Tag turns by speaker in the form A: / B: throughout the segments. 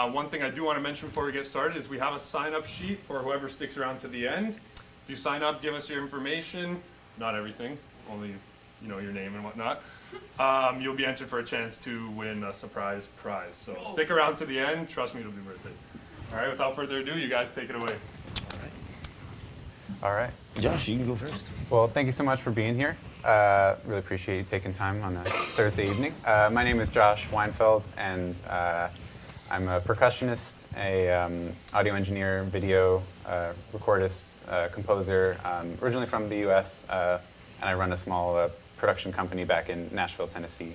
A: One thing I do want to mention before we get started is we have a sign-up sheet for whoever sticks around to the end. If you sign up, give us your information, not everything, only your name and whatnot. You'll be entered for a chance to win a surprise prize. So stick around to the end. Trust me, it'll be worth it. All right, without further ado, you guys take it away.
B: All right.
C: Josh, you can go first.
B: Well, thank you so much for being here. Really appreciate you taking time on a Thursday evening. My name is Josh Weinfeld, and I'm a percussionist, a audio engineer, video recordist, composer, originally from the U.S., and I run a small production company back in Nashville, Tennessee.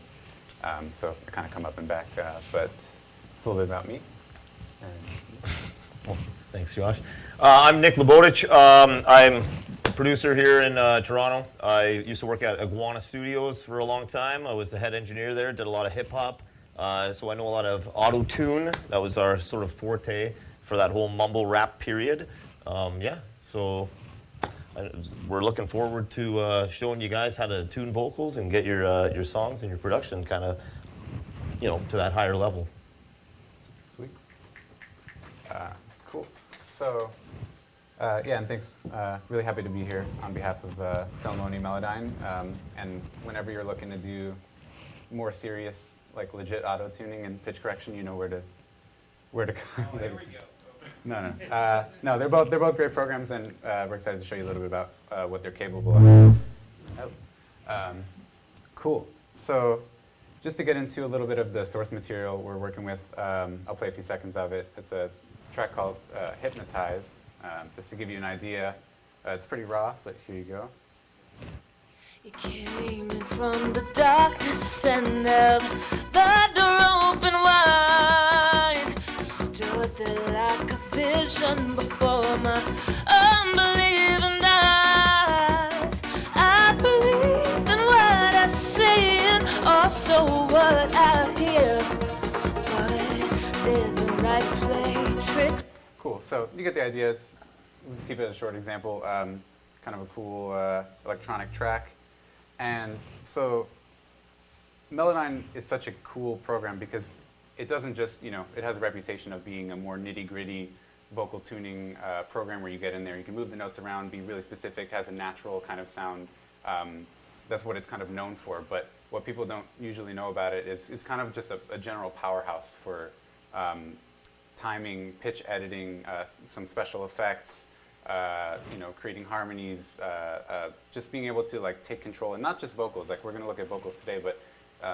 B: So I kind of come up and back, but it's a little bit about me.
C: Well, thanks, Josh. I'm Nick Labodich. I'm a producer here in Toronto. I used to work at Iguana Studios for a long time. I was the head engineer there, did a lot of hip-hop. So I know a lot of Autotune. That was our sort of forte for that whole mumble rap period. So we're looking forward to showing you guys how to tune vocals and get your songs and your production kind of, to that higher level.
B: Sweet. Cool. So, and thanks. Really happy to be here on behalf of Celemony Melodyne. And whenever you're looking to do more serious, like legit auto tuning and pitch correction, you know where to go. Oh, there we go. No, they're both great programs, and we're excited to show you a little bit about what they're capable of. Cool. So, just to get into a little bit of the source material we're working with, I'll play a few seconds of it. It's a track called Hypnotized. Just to give you an idea, it's pretty raw, but here you go.
D: You came in from the darkness and held the door open wide. Stood there like a vision before my unbelieving eyes. I believe in what I see and also what I hear. But did the right play tricks?
B: Cool. So you get the idea. We'll just keep it as a short example. Kind of a cool electronic track. And so Melodyne is such a cool program because it doesn't just, it has a reputation of being a more nitty-gritty vocal tuning program where you get in there, you can move the notes around, be really specific, has a natural kind of sound. That's what it's kind of known for. But what people don't usually know about it is kind of just a general powerhouse for timing, pitch editing, some special effects, creating harmonies, just being able to take control, and not just vocals. We're going to look at vocals today, but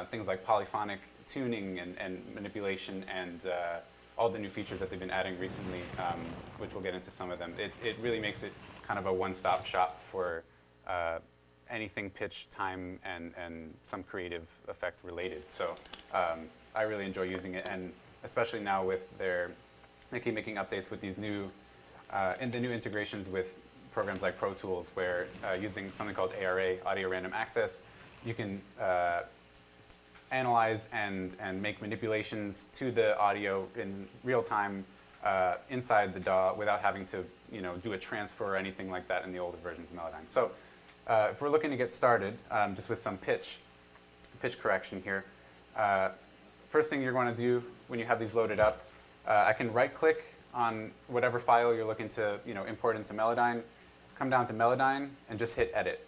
B: things like polyphonic tuning and manipulation and all the new features that they've been adding recently, which we'll get into some of them. It really makes it kind of a one-stop shop for anything pitch, time, and some creative effect related. So I really enjoy using it, and especially now with they keep making updates with these new the new integrations with programs like Pro Tools, where using something called ARA, Audio Random Access, you can analyze and make manipulations to the audio in real time inside the DAW without having to do a transfer or anything like that in the older versions of Melodyne. So if we're looking to get started just with some pitch correction here, first thing you're going to do when you have these loaded up, I can right-click on whatever file you're looking to import into Melodyne, come down to Melodyne, and just hit Edit.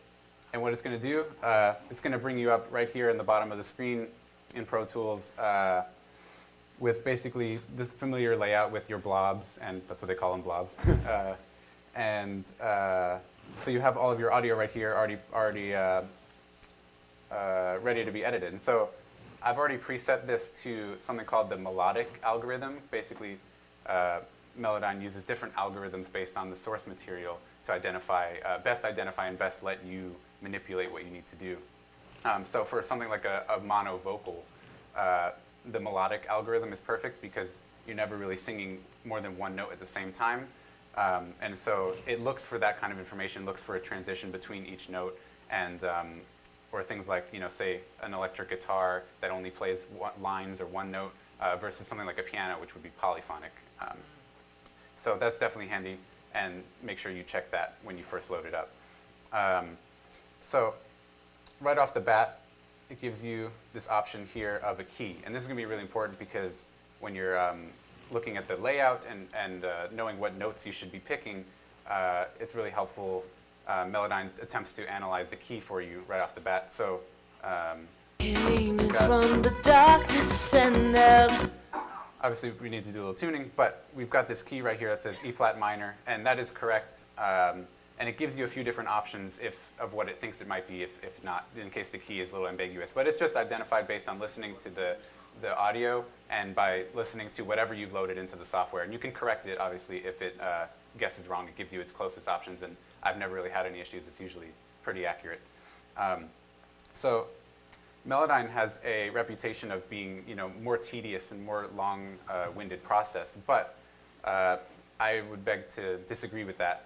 B: And what it's going to do, it's going to bring you up right here in the bottom of the screen in Pro Tools with basically this familiar layout with your blobs, and that's what they call them, blobs. So you have all of your audio right here already ready to be edited. And so I've already preset this to something called the melodic algorithm. Basically, Melodyne uses different algorithms based on the source material to best identify and best let you manipulate what you need to do. So for something like a mono vocal, the melodic algorithm is perfect because you're never really singing more than one note at the same time. And so it looks for that kind of information, looks for a transition between each note, and or things like, say an electric guitar that only plays lines or one note versus something like a piano, which would be polyphonic. So that's definitely handy, and make sure you check that when you first load it up. So right off the bat, it gives you this option here of a key. And this is going to be really important because when you're looking at the layout and knowing what notes you should be picking, it's really helpful. Melodyne attempts to analyze the key for you right off the bat. So
D: Came from the darkness and never.
B: obviously we need to do a little tuning, but we've got this key right here that says E flat minor, and that is correct. And it gives you a few different options of what it thinks it might be, if not, in case the key is a little ambiguous. But it's just identified based on listening to the audio and by listening to whatever you've loaded into the software. And you can correct it, obviously, if it guesses wrong. It gives you its closest options, and I've never really had any issues. It's usually pretty accurate. So Melodyne has a reputation of being, more tedious and more long-winded process, but I would beg to disagree with that.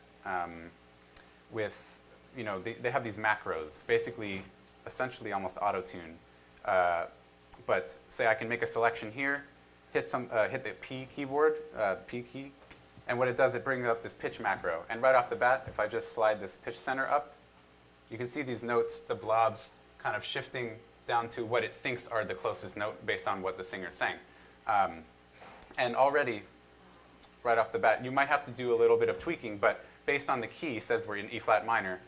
B: They have these macros, basically, essentially almost Autotune. But say I can make a selection here, hit the P keyboard, the P key, and what it does, it brings up this pitch macro. And right off the bat, if I just slide this pitch center up, you can see these notes, the blobs, kind of shifting down to what it thinks are the closest note based on what the singer sang. And already, right off the bat, you might have to do a little bit of tweaking, but based on the key, says we're in E flat minor,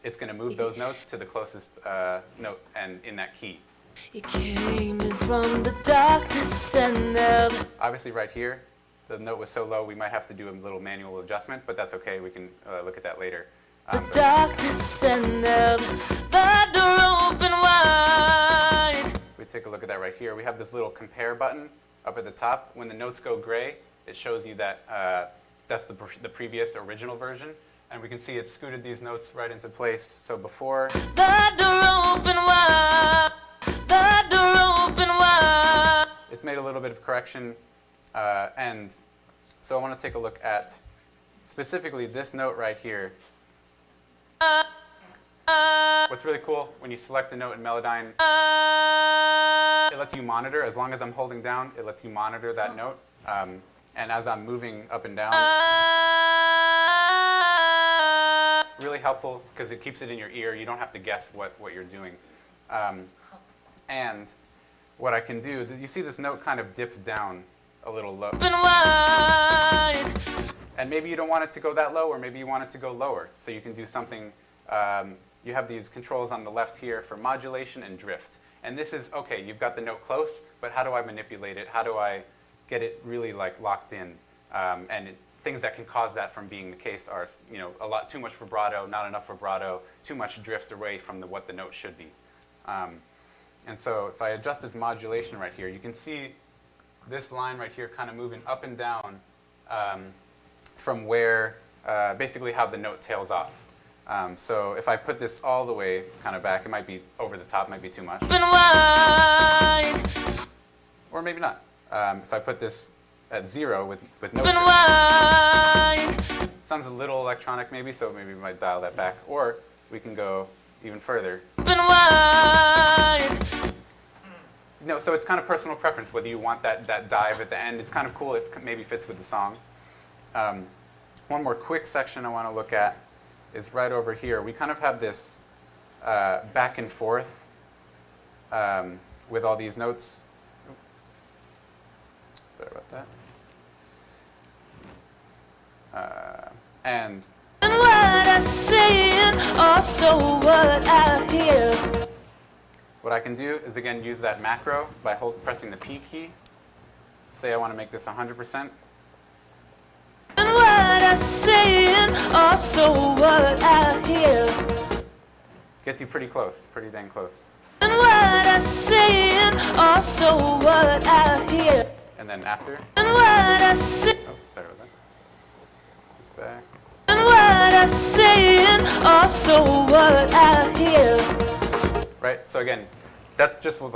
B: it's going to move those notes to the closest note and in that key.
D: You came in from the darkness and never.
B: Obviously right here, the note was so low we might have to do a little manual adjustment, but that's okay, we can look at that later.
D: The darkness and never. The door open wide.
B: We take a look at that right here. We have this little compare button up at the top. When the notes go gray, it shows you that that's the previous original version. And we can see it scooted these notes right into place. So before,
D: The door open wide. The door open wide.
B: it's made a little bit of correction. And so I want to take a look at specifically this note right here. What's really cool, when you select a note in Melodyne, it lets you monitor. As long as I'm holding down, it lets you monitor that note. And as I'm moving up and down, really helpful because it keeps it in your ear. You don't have to guess what you're doing. And what I can do, you see this note kind of dips down a little low.
D: Open wide.
B: And maybe you don't want it to go that low, or maybe you want it to go lower. So you can do something, you have these controls on the left here for modulation and drift. And this is, okay, you've got the note close, but how do I manipulate it? How do I get it really locked in? Things that can cause that from being the case are, a lot too much vibrato, not enough vibrato, too much drift away from what the note should be. And so if I adjust this modulation right here, you can see this line right here kind of moving up and down from where, basically how the note tails off. So if I put this all the way kind of back, it might be over the top, might be too much.
D: Open wide.
B: Or maybe not. If I put this at 0 with no
D: Open
B: drift.
D: wide.
B: Sounds a little electronic maybe, so maybe we might dial that back. Or we can go even further.
D: Open wide.
B: So it's kind of personal preference whether you want that dive at the end. It's kind of cool. It maybe fits with the song. One more quick section I want to look at is right over here. We kind of have this back and forth with all these notes. Sorry about that. And
D: And what I see and also what I hear.
B: what I can do is, again, use that macro by pressing the P key. Say I want to make this 100%.
D: And what I see and also what I hear.
B: Gets you pretty close, pretty dang close.
D: And what I see and also what I hear.
B: And then after,
D: And what I see.
B: oh, sorry about that. It's back.
D: And what I see and also what I hear.
B: Right, so again, that's just with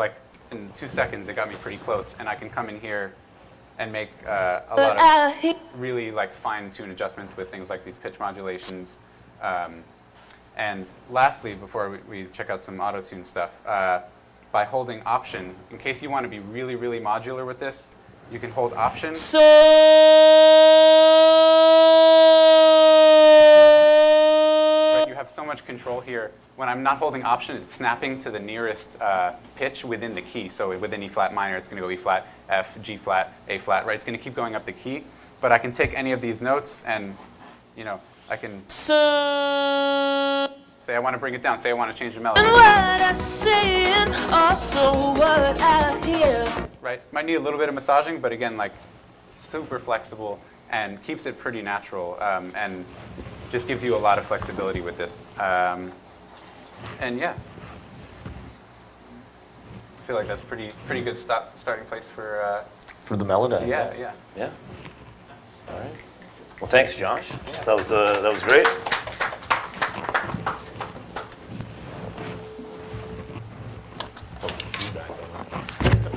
B: in 2 seconds, it got me pretty close. And I can come in here and make a
D: What
B: lot
D: I
B: of
D: hear.
B: really fine-tune adjustments with things like these pitch modulations. And lastly, before we check out some auto-tune stuff, by holding Option, in case you want to be really, really modular with this, you can hold Option.
D: So.
B: Right, you have have so much control here. When I'm not holding Option, it's snapping to the nearest pitch within the key. So within E flat minor, it's going to go E flat, F, G flat, A flat, right? It's going to keep going up the key. But I can take any of these notes and, I can say I want to bring it down. Say I want to change the melody.
D: What I say and also what I hear.
B: Right? Might need a little bit of massaging, but again, like super flexible and keeps it pretty natural and just gives you a lot of flexibility with this. And yeah, I feel like that's pretty good starting place for.
C: For the Melodyne.
B: Yeah.
C: Yeah. All right. Well, thanks, Josh. That was great.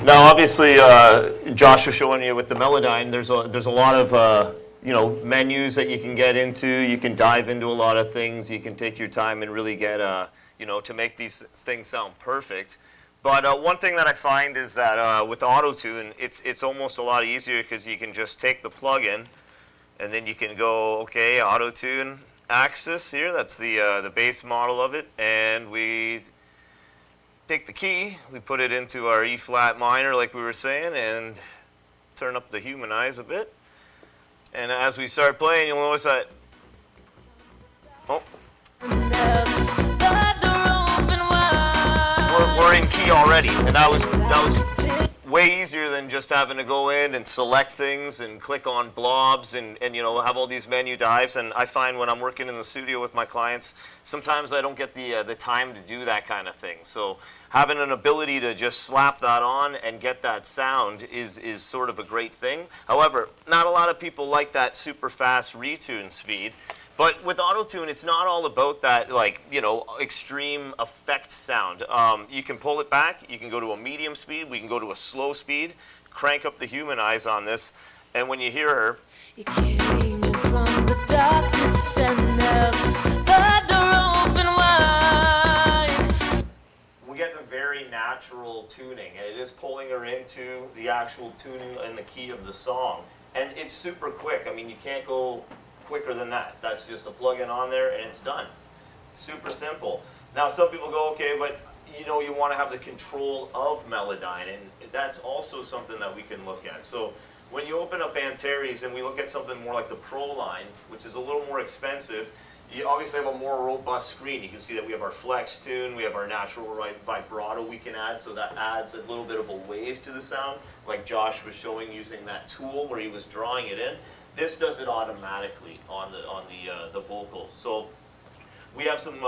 C: Now, obviously, Josh was showing you with the Melodyne. There's a lot of menus that you can get into. You can dive into a lot of things. You can take your time and really get to make these things sound perfect. But one thing that I find is that with Autotune, it's almost a lot easier because you can just take the plugin, and then you can go, okay, Autotune Axis here. That's the base model of it, and we take the key, we put it into our E flat minor, like we were saying, and turn up the humanize a bit. And as we start playing, you'll notice that. Oh. We're in key already, and that was way easier than just having to go in and select things and click on blobs and have all these menu dives. And I find when I'm working in the studio with my clients, sometimes I don't get the time to do that kind of thing. So having an ability to just slap that on and get that sound is sort of a great thing. However, not a lot of people like that super fast retune speed. But with Autotune, it's not all about that, extreme effect sound. You can pull it back. You can go to a medium speed. We can go to a slow speed. Crank up the humanize on this, and when you hear her,
D: You came from the darkness and left the door open wide.
C: we're getting a very natural tuning, and it is pulling her into the actual tuning and the key of the song. And it's super quick. I mean, you can't go quicker than that. That's just a plug-in on there and it's done. Super simple. Now some people go, okay, but you want to have the control of Melodyne, and that's also something that we can look at. So when you open up Antares and we look at something more like the Pro line, which is a little more expensive, you obviously have a more robust screen. You can see that we have our flex tune, we have our natural vibrato we can add, so that adds a little bit of a wave to the sound, like Josh was showing using that tool where he was drawing it in. This does it automatically on the vocals. So we have some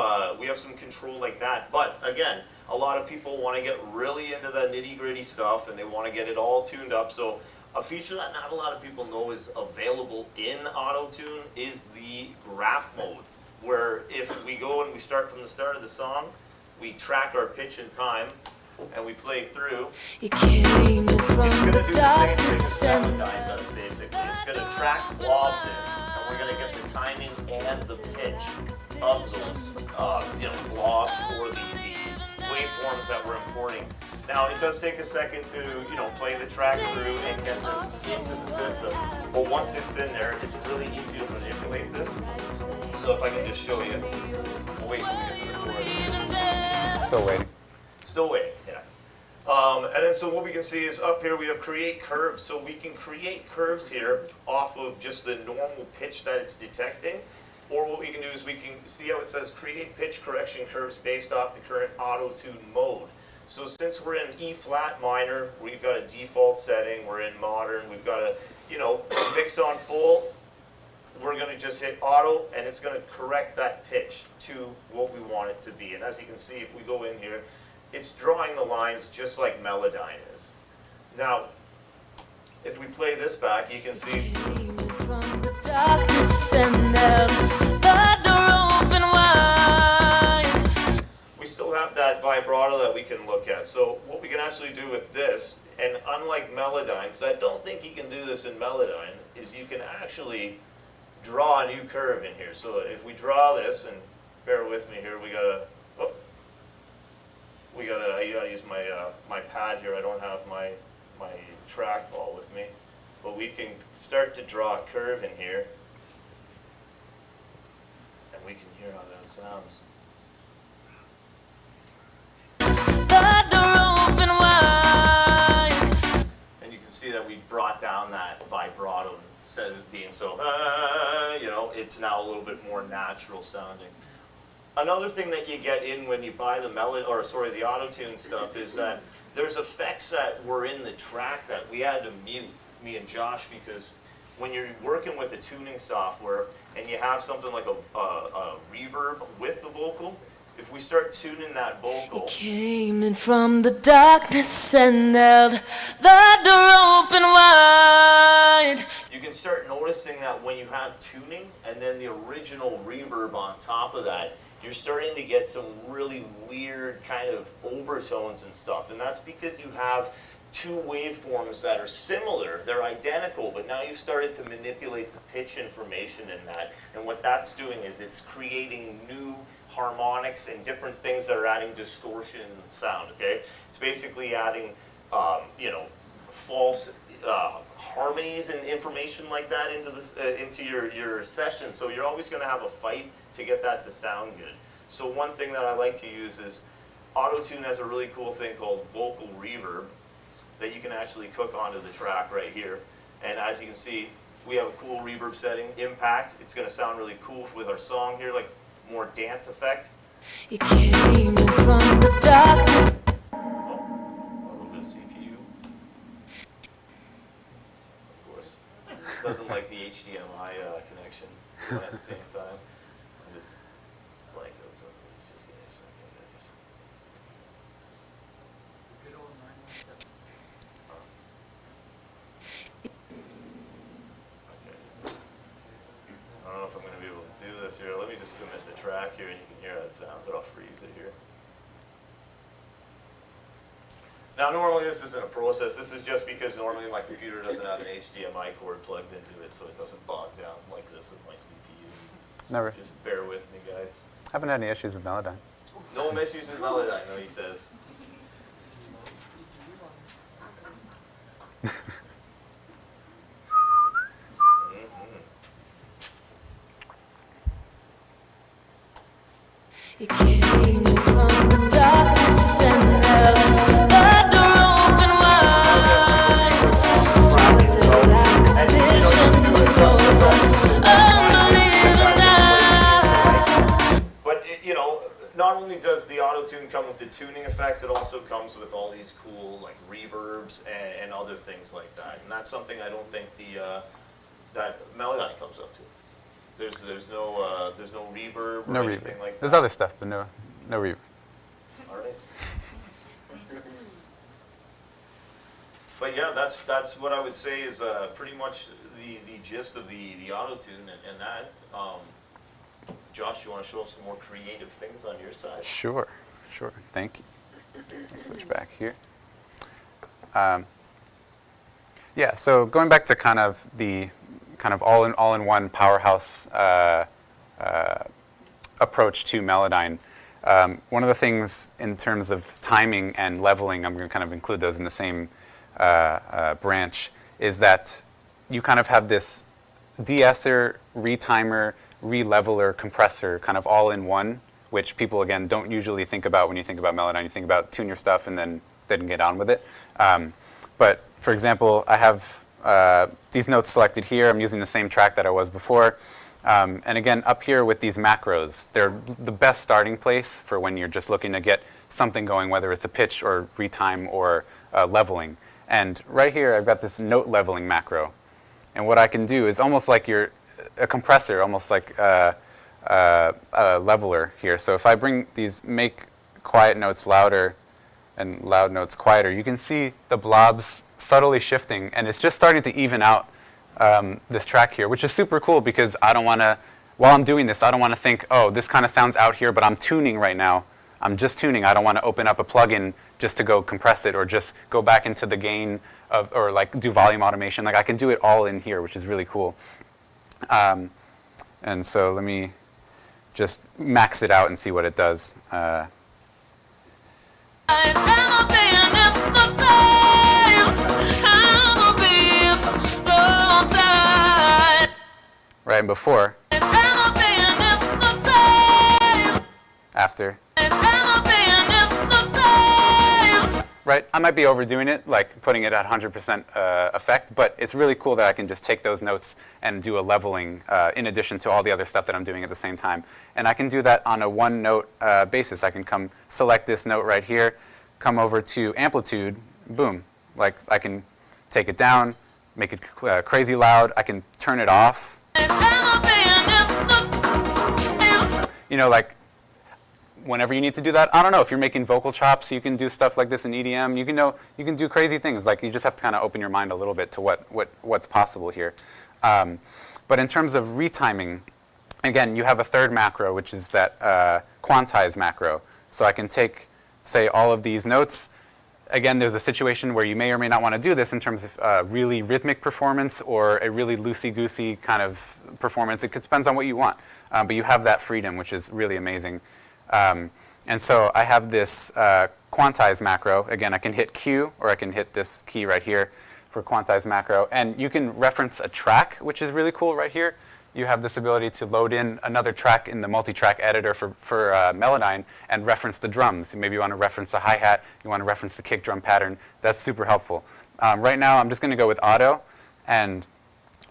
C: control like that. But again, a lot of people want to get really into the nitty-gritty stuff and they want to get it all tuned up. So a feature that not a lot of people know is available in Autotune is the graph mode, where if we go and we start from the start of the song, we track our pitch and time, and we play through.
D: You came
C: It's
D: from
C: going to
D: the
C: do the same thing
D: darkness
C: as
D: and
C: Melodyne does, basically. It's going to track blobs in, and we're going to get the timing and the pitch of those, blobs or the waveforms that we're importing. Now, it does take a second to, play the track through and get this into the system. But once it's in there, it's really easy to manipulate this. So if I can just show you, we'll wait till we get to the chorus here.
B: Still waiting.
C: Still waiting, yeah. And then so what we can see is up here we have create curves. So we can create curves here off of just the normal pitch that it's detecting. Or what we can do is we can see how it says create pitch correction curves based off the current Autotune mode. So since we're in E flat minor, we've got a default setting, we're in modern, we've got a, mix on full, we're going to just hit auto and it's going to correct that pitch to what we want it to be. And as you can see, if we go in here, it's drawing the lines just like Melodyne is. Now, if we play this back, you can see
D: came from the darkness and left the door open wide.
C: we still have that vibrato that we can look at. So what we can actually do with this, and unlike Melodyne, because I don't think you can do this in Melodyne, is you can actually draw a new curve in here. So if we draw this, and bear with me here, I gotta use my my pad here. I don't have my trackball with me, but we can start to draw a curve in here, and we we can hear how that sounds.
D: The door open wide.
C: And you can see that we brought down that vibrato instead of it being so, you know, it's now a little bit more natural sounding. Another thing that you get in when you buy the the Autotune stuff is that there's effects that were in the track that we had to mute, me and Josh, because when you're working with a tuning software and you have something like a reverb with the vocal, if we start tuning that vocal,
D: He came in from the darkness and held the door open wide.
C: you can start noticing that when you have tuning and then the original reverb on top of that, you're starting to get some really weird kind of overtones and stuff. And that's because you have two waveforms that are similar, they're identical, but now you've started to manipulate the pitch information in that. And what that's doing is it's creating new harmonics and different things that are adding distortion in the sound, okay? It's basically adding, you know, false harmonies and information like that into this into your session. So you're always going to have a fight to get that to sound good. So one thing that I like to use is Autotune has a really cool thing called vocal reverb that you can actually cook onto the track right here. And as you can see, we have a cool reverb setting, impact. It's going to sound really cool with our song here, like more dance effect.
D: He came in from the darkness.
C: Oh, a little bit of CPU. Of course. Doesn't like the HDMI connection at the same time. I just like this. Let's just give me a second, guys. Okay. I don't know if I'm going to be able to do this here. Let me just commit the track here and you can hear how it sounds. I'll freeze it here. Now normally this isn't a process. This is just because normally my computer doesn't have an HDMI cord plugged into it, so it doesn't bog down like this with my CPU. So
B: Never.
C: just bear with me, guys.
B: Haven't had any issues with Melodyne.
C: No issues with Melodyne, no, he says.
D: He came in from the darkness and held the door open wide. Stood like a vision over unbelieving night.
C: But, you know, not only does the Autotune come with the tuning effects, it also comes with all these cool, like, reverbs and other things like that. And that's something I don't think that Melodyne comes up to. There's no reverb or
B: No
C: anything
B: reverb.
C: like that.
B: There's other stuff, but no reverb.
C: All right. But yeah, that's what I would say is pretty much the gist of the Autotune and that. Josh, you want to show us some more creative things on your side?
B: Sure. Thank you. Let's switch back here. Yeah, so going back to kind of the all-in-one powerhouse approach to Melodyne. One of the things in terms of timing and leveling, I'm going to kind of include those in the same branch, is that you kind of have this de-esser, retimer, re-leveler, compressor kind of all in one, which people, again, don't usually think about when you think about Melodyne. You think about tune your stuff and then get on with it. But for example, I have these notes selected here. I'm using the same track that I was before. And again, up here with these macros, they're the best starting place for when you're just looking to get something going, whether it's a pitch or retime or leveling. And right here, I've got this note leveling macro. And what I can do is almost like a compressor, almost like a leveler here. So if I bring these make quiet notes louder and loud notes quieter, you can see the blobs subtly shifting, and it's just starting to even out this track here, which is super cool because I don't want to, while I'm doing this, I don't want to think, oh, this kind of sounds out here, but I'm tuning right now. I'm just tuning. I don't want to open up a plugin just to go compress it or just go back into the gain or like do volume automation. Like I can do it all in here, which is really cool. And so let me just max it out and see what it does. Right, and before. after.
D: And I'm hypnotized.
B: Right, I might be overdoing it, like putting it at 100% effect, but it's really cool that I can just take those notes and do a leveling in addition to all the other stuff that I'm doing at the same time. And I can do that on a one-note basis. I can come select this note right here, come over to amplitude, boom. Like I can take it down, make it crazy loud. I can turn it off.
D: And I'm hypnotized.
B: You know, like whenever you need to do that, I don't know, if you're making vocal chops, you can do stuff like this in EDM. You can do crazy things. Like you just have to kind of open your mind a little bit to what's possible here. But in terms of retiming, again, you have a third macro, which is that quantize macro. So I can take, say, all of these notes. Again, there's a situation where you may or may not want to do this in terms of really rhythmic performance or a really loosey-goosey kind of performance. It depends on what you want. But you have that freedom, which is really amazing. And so I have this quantize macro. Again, I can hit Q, or I can hit this key right here for quantize macro. And you can reference a track, which is really cool right here. You have this ability to load in another track in the multi-track editor for Melodyne and reference the drums. Maybe you want to reference the hi-hat, you want to reference the kick drum pattern. That's super helpful. Right now, I'm just going to go with auto, or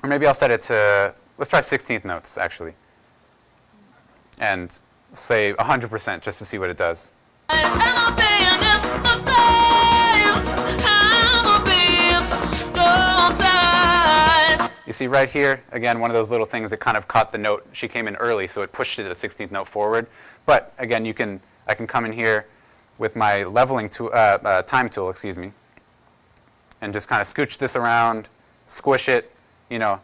B: maybe I'll set it to, let's try 16th notes, actually. And say 100% just to see what it does. You see right here, again, one of those little things that kind of caught the note. She came in early, so it pushed it a 16th note forward. But again, I can come in here with my leveling tool, time tool, excuse me, and just kind of scooch this around, squish it, you know.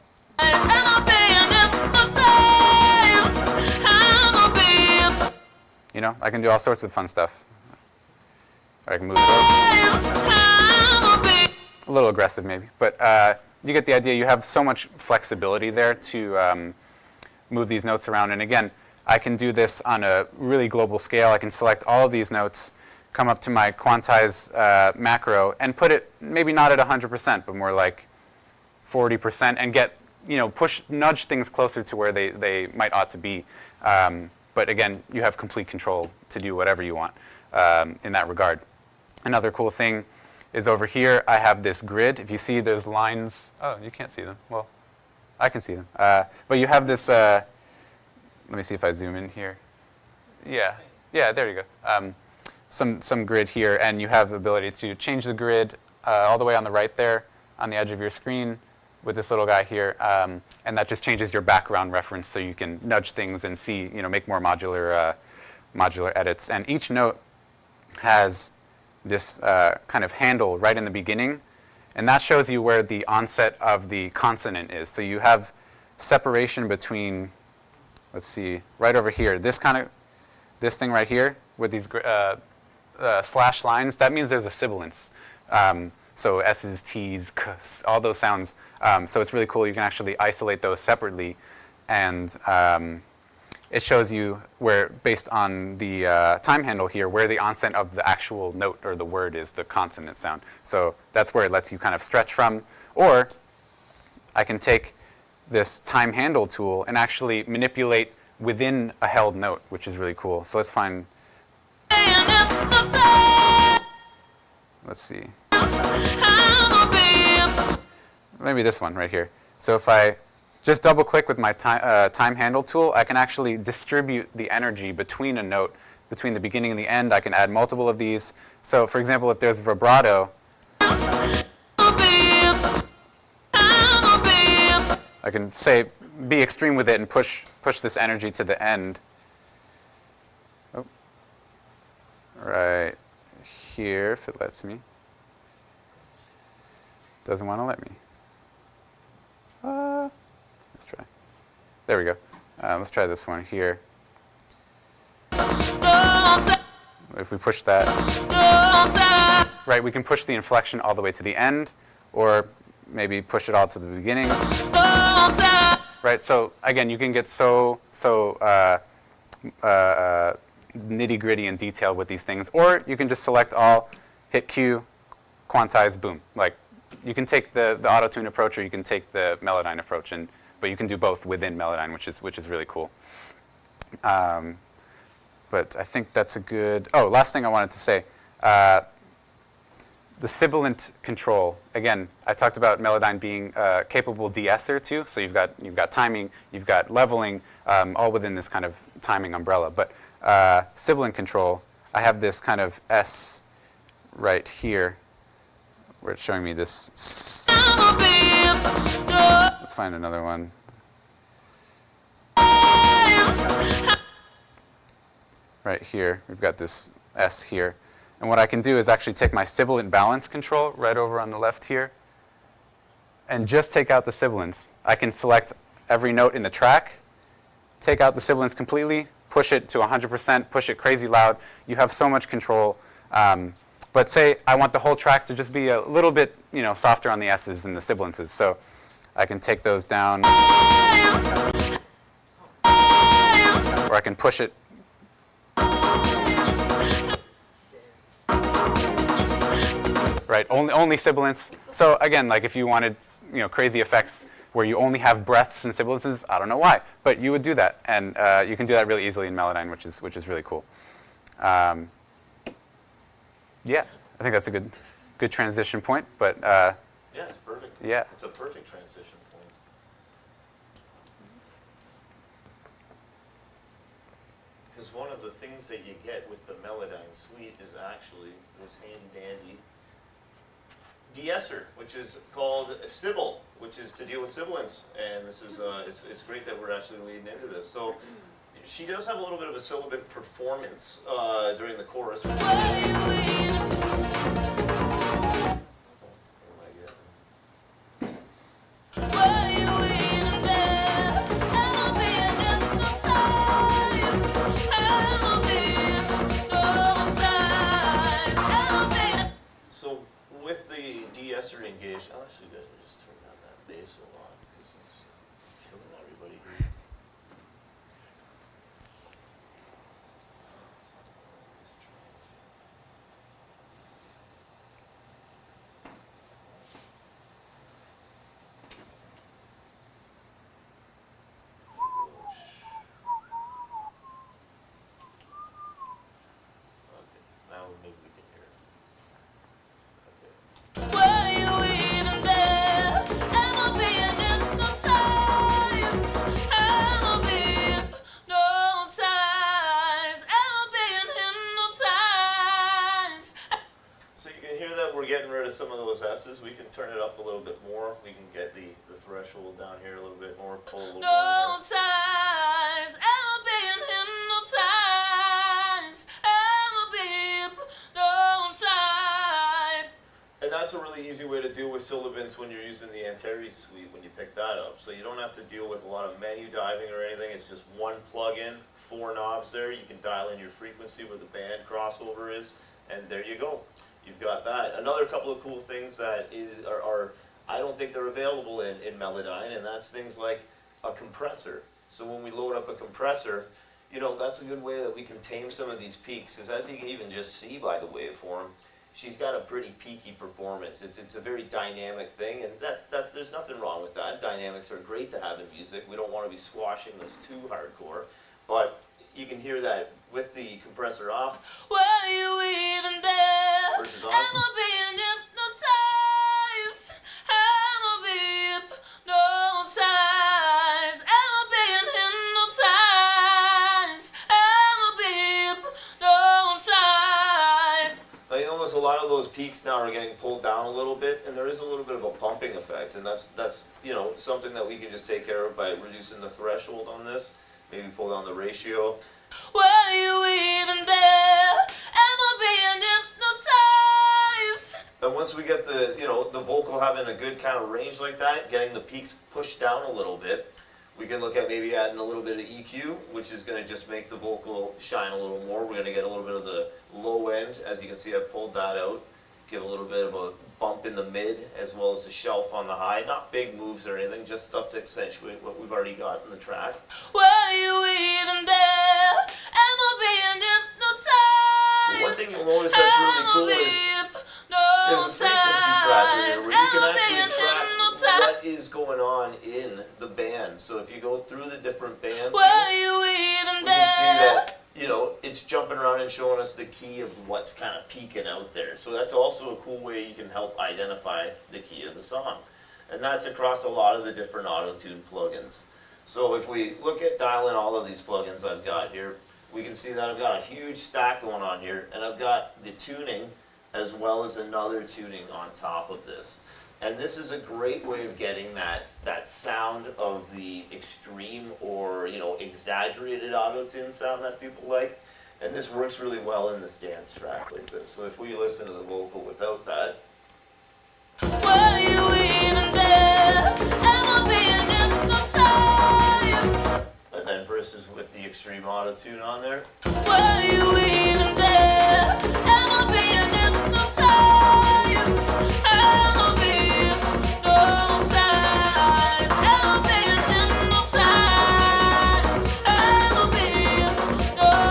B: You know, I can do all sorts of fun stuff. Or I can move it over. A little aggressive maybe, but you get the idea. You have so much flexibility there to move these notes around. And again, I can do this on a really global scale. I can select all of these notes, come up to my quantize macro, and put it maybe not at 100%, but more like 40%, and get, you know, nudge things closer to where they might ought to be. But again, you have complete control to do whatever you want in that regard. Another cool thing is over here, I have this grid. If you see those lines, oh, you can't see them. Well, I can see them. But you have this, let me see if I zoom in here. Yeah, there you go. Some grid here, and you have the ability to change the grid all the way on the right there on the edge of your screen with this little guy here, and that just changes your background reference so you can nudge things and see, you know, make more modular edits. And each note has this kind of handle right in the beginning, and that shows you where the onset of the consonant is. So you have separation between, let's see, right over here, this thing right here with these slash lines. That means there's a sibilance. So S's, T's, K's, all those sounds. So it's really cool. You can actually isolate those separately, and it shows you where, based on the time handle here, where the onset of the actual note or the word is, the consonant sound. So that's where it lets you kind of stretch from. Or I can take this time handle tool and actually manipulate within a held note, which is really cool. So let's find, let's see. Maybe this one right here. So if I just double click with my time handle tool, I can actually distribute the energy between a note, between the beginning and the end. I can add multiple of these. So for example, if there's vibrato, I can say, be extreme with it and push this energy to the end. Oh. Right here, if it lets me. Doesn't want to let me. Let's try. There we go. Let's try this one here. If we push that, right, we can push the inflection all the way to the end, or maybe push it all to the beginning. Right, so again, you can get so nitty-gritty and detailed with these things, or you can just select all, hit Q, quantize, boom. Like, you can take the Autotune approach, or you can take the Melodyne approach, but you can do both within Melodyne, which is really cool. but I think that's a good. Oh, last thing I wanted to say. The sibilant control. Again, I talked about Melodyne being a capable de-esser too. So you've got timing, you've got leveling, all within this kind of timing umbrella. But sibilant control, I have this kind of S right here, where it's showing me this. Let's find another one. Right here, we've got this S here. And what I can do is actually take my sibilant balance control right over on the left here and just take out the sibilants. I can select every note in the track, take out the sibilants completely, push it to 100%, push it crazy loud. You have so much control. But say I want the whole track to just be a little bit, softer on the S's and the sibilants. So I can take those down, or I can push it. Right, only sibilants. So again, like if you wanted, crazy effects where you only have breaths and sibilants, I don't know why, but you would do that, and you can do that really easily in Melodyne, which is really cool. Yeah, I think that's a good transition point. But
C: Yeah, it's perfect.
B: Yeah,
C: it's a perfect transition point. Because one of the things that you get with the Melodyne suite is actually this handy-dandy de-esser, which is called a sibil, which is to deal with sibilants. And this is it's great that we're actually leading into this. So she does have a little bit of a sibilant performance during the chorus. Engaged. I'll actually just turn down that bass a lot because it's killing everybody here. Okay, now maybe we can hear it. Getting rid of some of those S's, we can turn it up a little bit more. We can get the threshold down here a little bit more, pull a little more. No ties, ever been hypnotized, ever been hypnotized. And that's a really easy way to deal with sibilants when you're using the Antares suite when you pick that up. So you don't have to deal with a lot of menu diving or anything. It's just one plug-in, 4 knobs there. You can dial in your frequency where the band crossover is, and there you go. You've got that. Another couple of cool things that are I don't think they're available in Melodyne, and that's things like a compressor. So when we load up a compressor, that's a good way that we can tame some of these peaks. Because as you can even just see by the waveform, she's got a pretty peaky performance. It's a very dynamic thing, and that's there's nothing wrong with that. Dynamics are great to have in music. We don't want to be squashing this too hardcore, but you can hear that with the compressor off. Were you even there? Versus on. Am I being hypnotized? Am I being hypnotized? Am I being hypnotized? Am I being hypnotized? Now, you notice a lot of those peaks now are getting pulled down a little bit, and there is a little bit of a bumping effect, and that's something that we can just take care of by reducing the threshold on this. Maybe pull down the ratio. Were you even there? Am I being hypnotized? And once we get the vocal having a good kind of range like that, getting the peaks pushed down a little bit, we can look at maybe adding a little bit of EQ, which is going to just make the vocal shine a little more. We're going to get a little bit of the low end. As you can see, I've pulled that out. Give a little bit of a bump in the mid as well as the shelf on the high. Not big moves or anything, just stuff to accentuate what we've already got in the track. Were you even there? Am I being hypnotized? One thing you'll notice that's really cool is there's a frequency tracker here where you can actually track what is going on in the band. So if you go through the different bands, we can see that you know, it's jumping around and showing us the key of what's kind of peeking out there. So that's also a cool way you can help identify the key of the song. And that's across a lot of the different Autotune plugins. So if we look at dialing all of these plugins I've got here, we can see that I've got a huge stack going on here, and I've got the tuning as well as another tuning on top of this. And this is a great way of getting that sound of the extreme or, you know, exaggerated Autotune sound that people like. And this works really well in this dance track like this. So if we listen to the vocal without that.
D: Were you even there? Ever been hypnotized?
C: And then versus with the extreme Autotune on there.
D: Were you even there? Ever been hypnotized? Ever been hypnotized? Ever been hypnotized? Ever been hypnotized?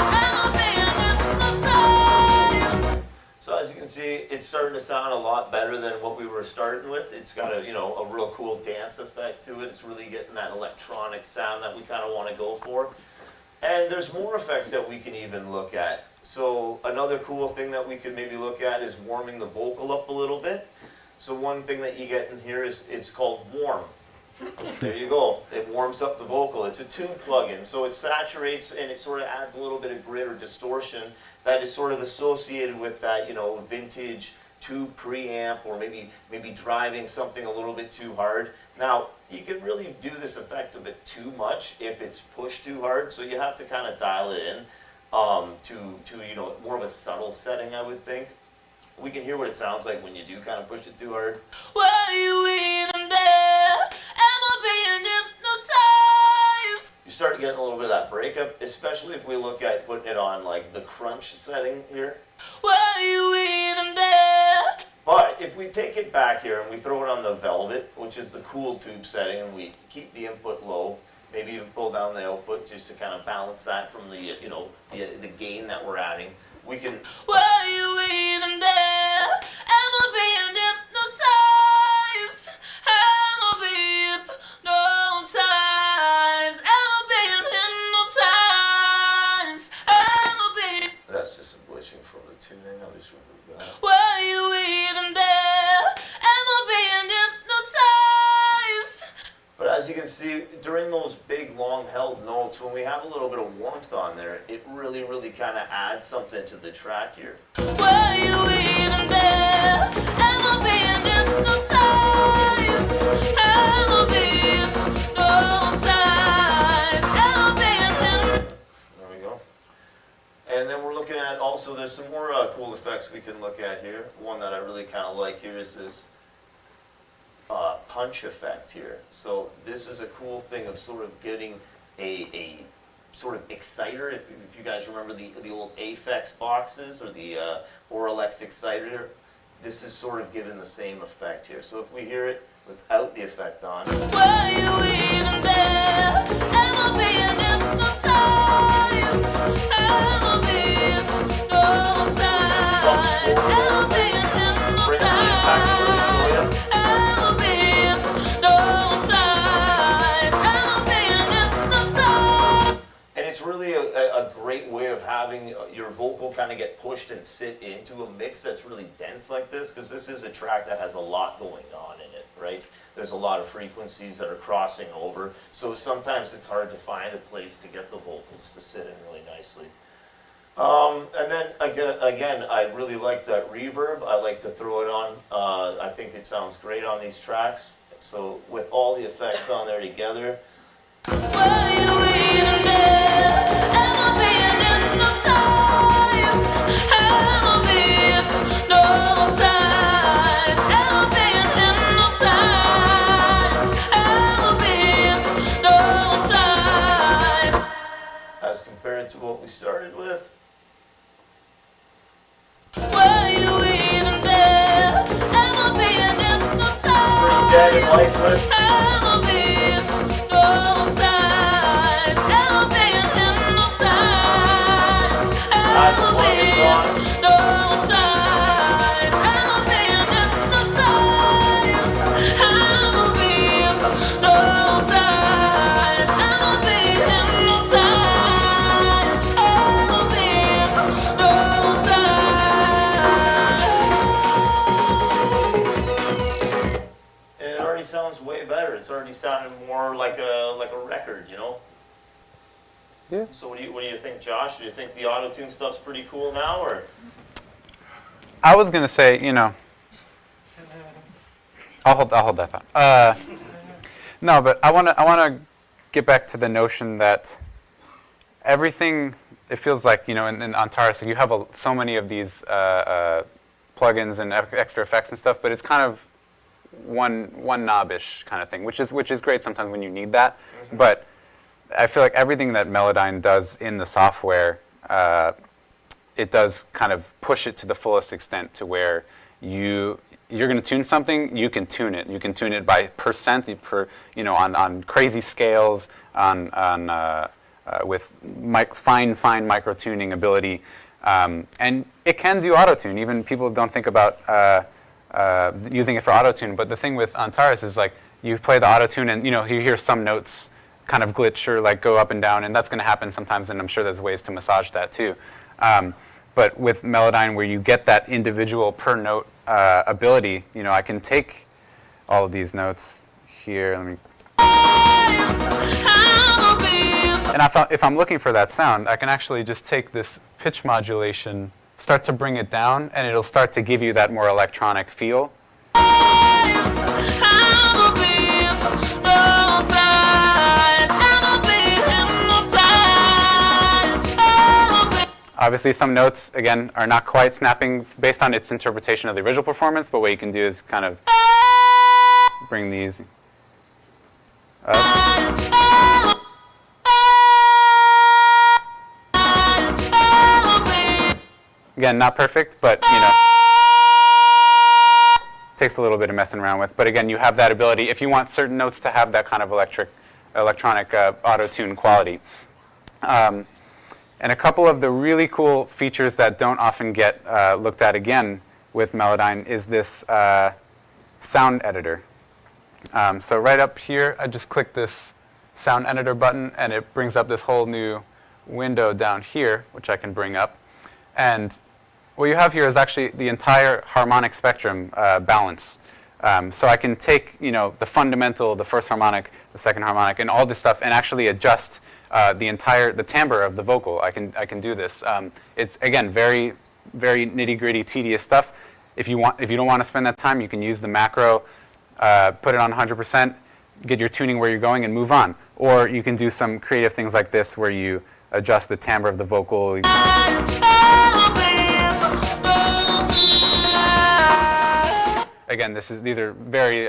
D: Ever been hypnotized?
C: So as you can see, it's starting to sound a lot better than what we were starting with. It's got a, you know, a real cool dance effect to it. It's really getting that electronic sound that we kind of want to go for. And there's more effects that we can even look at. So another cool thing that we could maybe look at is warming the vocal up a little bit. So one thing that you get in here is, it's called warm. There you go. It warms up the vocal. It's a tube plugin, so it saturates and it sort of adds a little bit of grit or distortion that is sort of associated with that, you know, vintage tube preamp, or maybe driving something a little bit too hard. Now, you can really do this effect a bit too much if it's pushed too hard, so you have to kind of dial it in to you know, more of a subtle setting, I would think. We can hear what it sounds like when you do kind of push it too hard.
D: Were you even there? Ever been hypnotized?
C: You start getting a little bit of that breakup, especially if we look at putting it on like the crunch setting here.
D: Were you even there?
C: But if we take it back here and we throw it on the velvet, which is the cool tube setting, and we keep the input low, maybe even pull down the output just to kind of balance that from the, you know, the gain that we're adding, we can.
D: Were you even there? Ever been hypnotized? Ever been hypnotized? Ever been hypnotized? Ever been?
C: That's just some glitching from the tuning. I'll just remove that.
D: Were you even there? Ever been hypnotized?
C: But as you can see, during those big, long-held notes, when we have a little bit of warmth on there, it really, really kind of adds something to the track here.
D: Were you even there? Ever been hypnotized? Ever been hypnotized? Ever been hypnotized?
C: There we go. And then we're looking at also, there's some more cool effects we can look at here. One that I really kind of like here is this punch effect here. So this is a cool thing of sort of getting a sort of exciter. If you guys remember the old Aphex boxes or the Auralex exciter, this is sort of giving the same effect here. So if we hear it without the effect on.
D: Were you even there? Ever been hypnotized? Ever been hypnotized? Ever been
C: Bring the impact
D: hypnotized?
C: really show you.
D: Ever been hypnotized? Ever been hypnotized?
C: And it's really a great way of having your vocal kind of get pushed and sit into a mix that's really dense like this, because this is a track that has a lot going on in it, right? There's a lot of frequencies that are crossing over, so sometimes it's hard to find a place to get the vocals to sit in really nicely. And then again, I really like that reverb. I like to throw it on. I think it sounds great on these tracks. So with all the effects on there together.
D: Were you even there? Ever been hypnotized? Ever been hypnotized? Ever been hypnotized? Ever been hypnotized?
C: As compared to what we started with.
D: Were you even there? Ever been hypnotized?
C: Pretty dead and lifeless.
D: Ever been hypnotized? Ever been hypnotized?
C: Add the
D: Ever
C: plugins
D: been
C: on.
D: hypnotized? Ever been hypnotized? Ever been hypnotized? Ever been hypnotized?
C: type of record, you know?
B: Yeah.
C: So what do you think, Josh? Do you think the auto-tune stuff's pretty cool now, or?
B: I was gonna say, you know, I'll hold that thought. No, but I wanna get back to the notion that everything, it feels like, you know, in Antares, you have so many of these plugins and extra effects and stuff, but it's kind of one knobbish kind of thing, which is great sometimes when you need that. Mm-hmm. But I feel like everything that Melodyne does in the software, it does kind of push it to the fullest extent to where you're going to tune something, you can tune it. You can tune it by percent, you know, on crazy scales, with fine micro tuning ability, and it can do auto-tune. Even people don't think about using it for auto-tune. But the thing with Antares is like you play the auto-tune, and you know you hear some notes kind of glitch or like go up and down, and that's going to happen sometimes. And I'm sure there's ways to massage that too. But with Melodyne, where you get that individual per note ability, you know, I can take all of these notes here. Let me. And if I'm looking for that sound, I can actually just take this pitch modulation, start to bring it down, and it'll start to give you that more electronic feel. Obviously, some notes, again, are not quite snapping based on its interpretation of the original performance, but what you can do is kind of bring these up. Again, not perfect, but, you know, takes a little bit of messing around with. But again, you have that ability if you want certain notes to have that kind of electronic auto-tune quality. And a couple of the really cool features that don't often get looked at again with Melodyne is this sound editor. So right up here, I just click this sound editor button, and it brings up this whole new window down here, which I can bring up. And what you have here is actually the entire harmonic spectrum balance. So I can take, you know, the fundamental, the first harmonic, the second harmonic, and all this stuff, and actually adjust the timbre of the vocal. I can do this. It's again very nitty-gritty, tedious stuff. If you don't want to spend that time, you can use the macro, put it on 100%, get your tuning where you're going, and move on. Or you can do some creative things like this, where you adjust the timbre of the vocal. Again, these are very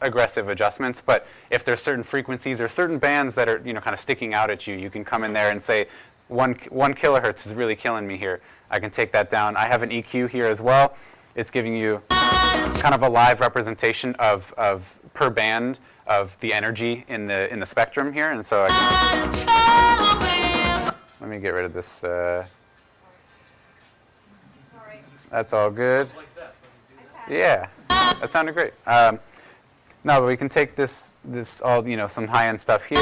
B: aggressive adjustments, but if there's certain frequencies or certain bands that are, you know, kind of sticking out at you, you can come in there and say, one kilohertz is really killing me here. I can take that down. I have an EQ here as well. It's giving you kind of a live representation of per band of the energy in the spectrum here, and so I can. Let me get rid of this. That's all good. Yeah, that sounded great. No, but we can take this all, you know, some high-end stuff here.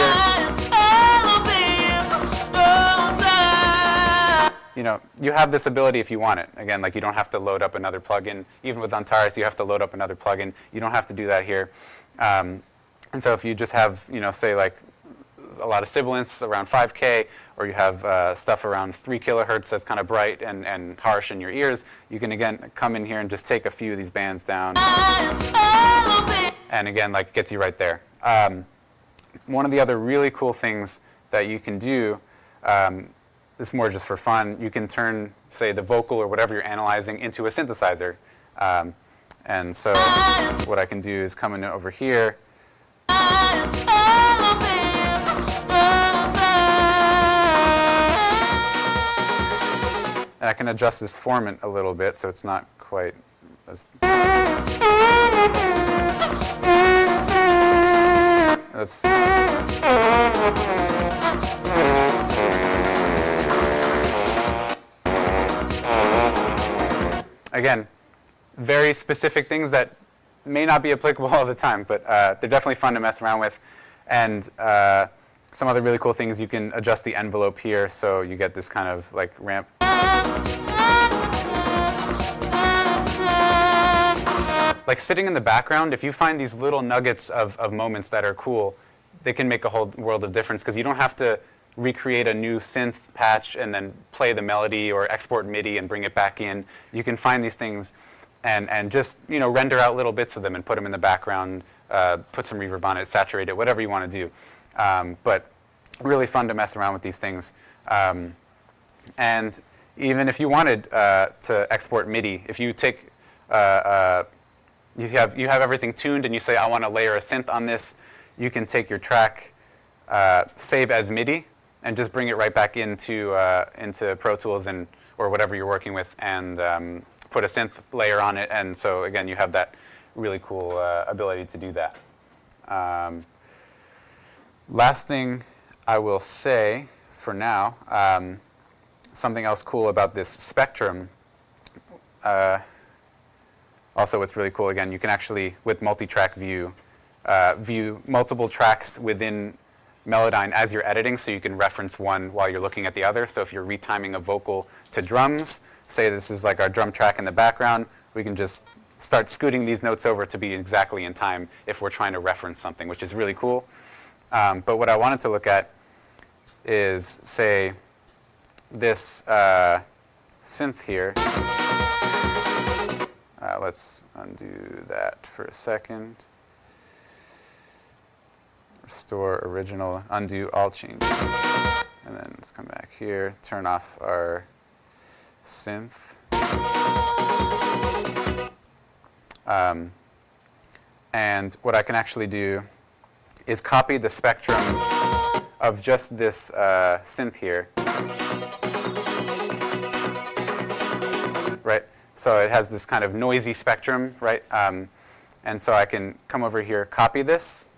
B: You know, you have this ability if you want it. Again, like you don't have to load up another plugin. Even with Antares, you have to load up another plugin. You don't have to do that here. And so if you just have, you know, say like a lot of sibilants around 5K, or you have stuff around 3 kilohertz that's kind of bright and harsh in your ears, you can again come in here and just take a few of these bands down. And again, like, gets you right there. One of the other really cool things that you can do, this is more just for fun, you can turn, say, the vocal or whatever you're analyzing into a synthesizer. And so what I can do is come in over here. And I can adjust this formant a little bit so it's not quite as. Let's. Again, very specific things that may not be applicable all the time, but they're definitely fun to mess around with. And some other really cool things, you can adjust the envelope here, so you get this kind of like ramp. Like sitting in the background, if you find these little nuggets of moments that are cool, they can make a whole world of difference because you don't have to recreate a new synth patch and then play the melody or export MIDI and bring it back in. You can find these things and just render out little bits of them and put them in the background, put some reverb on it, saturate it, whatever you want to do. But really fun to mess around with these things. And even if you wanted to export MIDI, if you take you have everything tuned and you say, I want to layer a synth on this, you can take your track, save as MIDI, and just bring it right back into Pro Tools or whatever you're working with, and put a synth layer on it. And so again, you have that really cool ability to do that. Last thing I will say for now, something else cool about this Spectrum. Also, what's really cool, again, you can actually, with multi-track view, view multiple tracks within Melodyne as you're editing, so you can reference one while you're looking at the other. So if you're retiming a vocal to drums, say this is like our drum track in the background, we can just start scooting these notes over to be exactly in time if we're trying to reference something, which is really cool. But what I wanted to look at is, say, this synth here. Let's undo that for a second. Restore original, undo all changes. And then let's come back here, turn off our synth. And what I can actually do is copy the spectrum of just this synth here. Right? So it has this kind of noisy spectrum, right? And so I can come over here, copy this,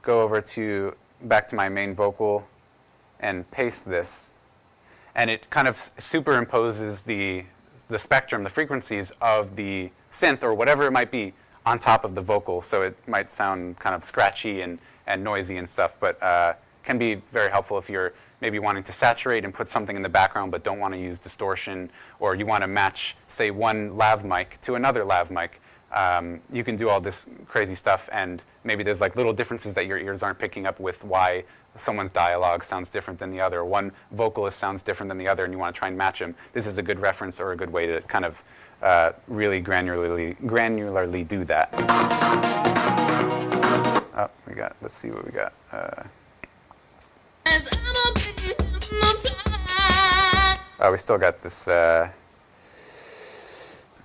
B: go over to back to my main vocal, and paste this. And it kind of superimposes the spectrum, the frequencies of the synth or whatever it might be on top of the vocal. So it might sound kind of scratchy and noisy and stuff, but can be very helpful if you're maybe wanting to saturate and put something in the background but don't want to use distortion, or you want to match, say, one lav mic to another lav mic. You can do all this crazy stuff, and maybe there's like little differences that your ears aren't picking up with why someone's dialogue sounds different than the other. One vocalist sounds different than the other, and you want to try and match them. This is a good reference or a good way to kind of really granularly do that. Oh, let's see what we got. Oh, we still got this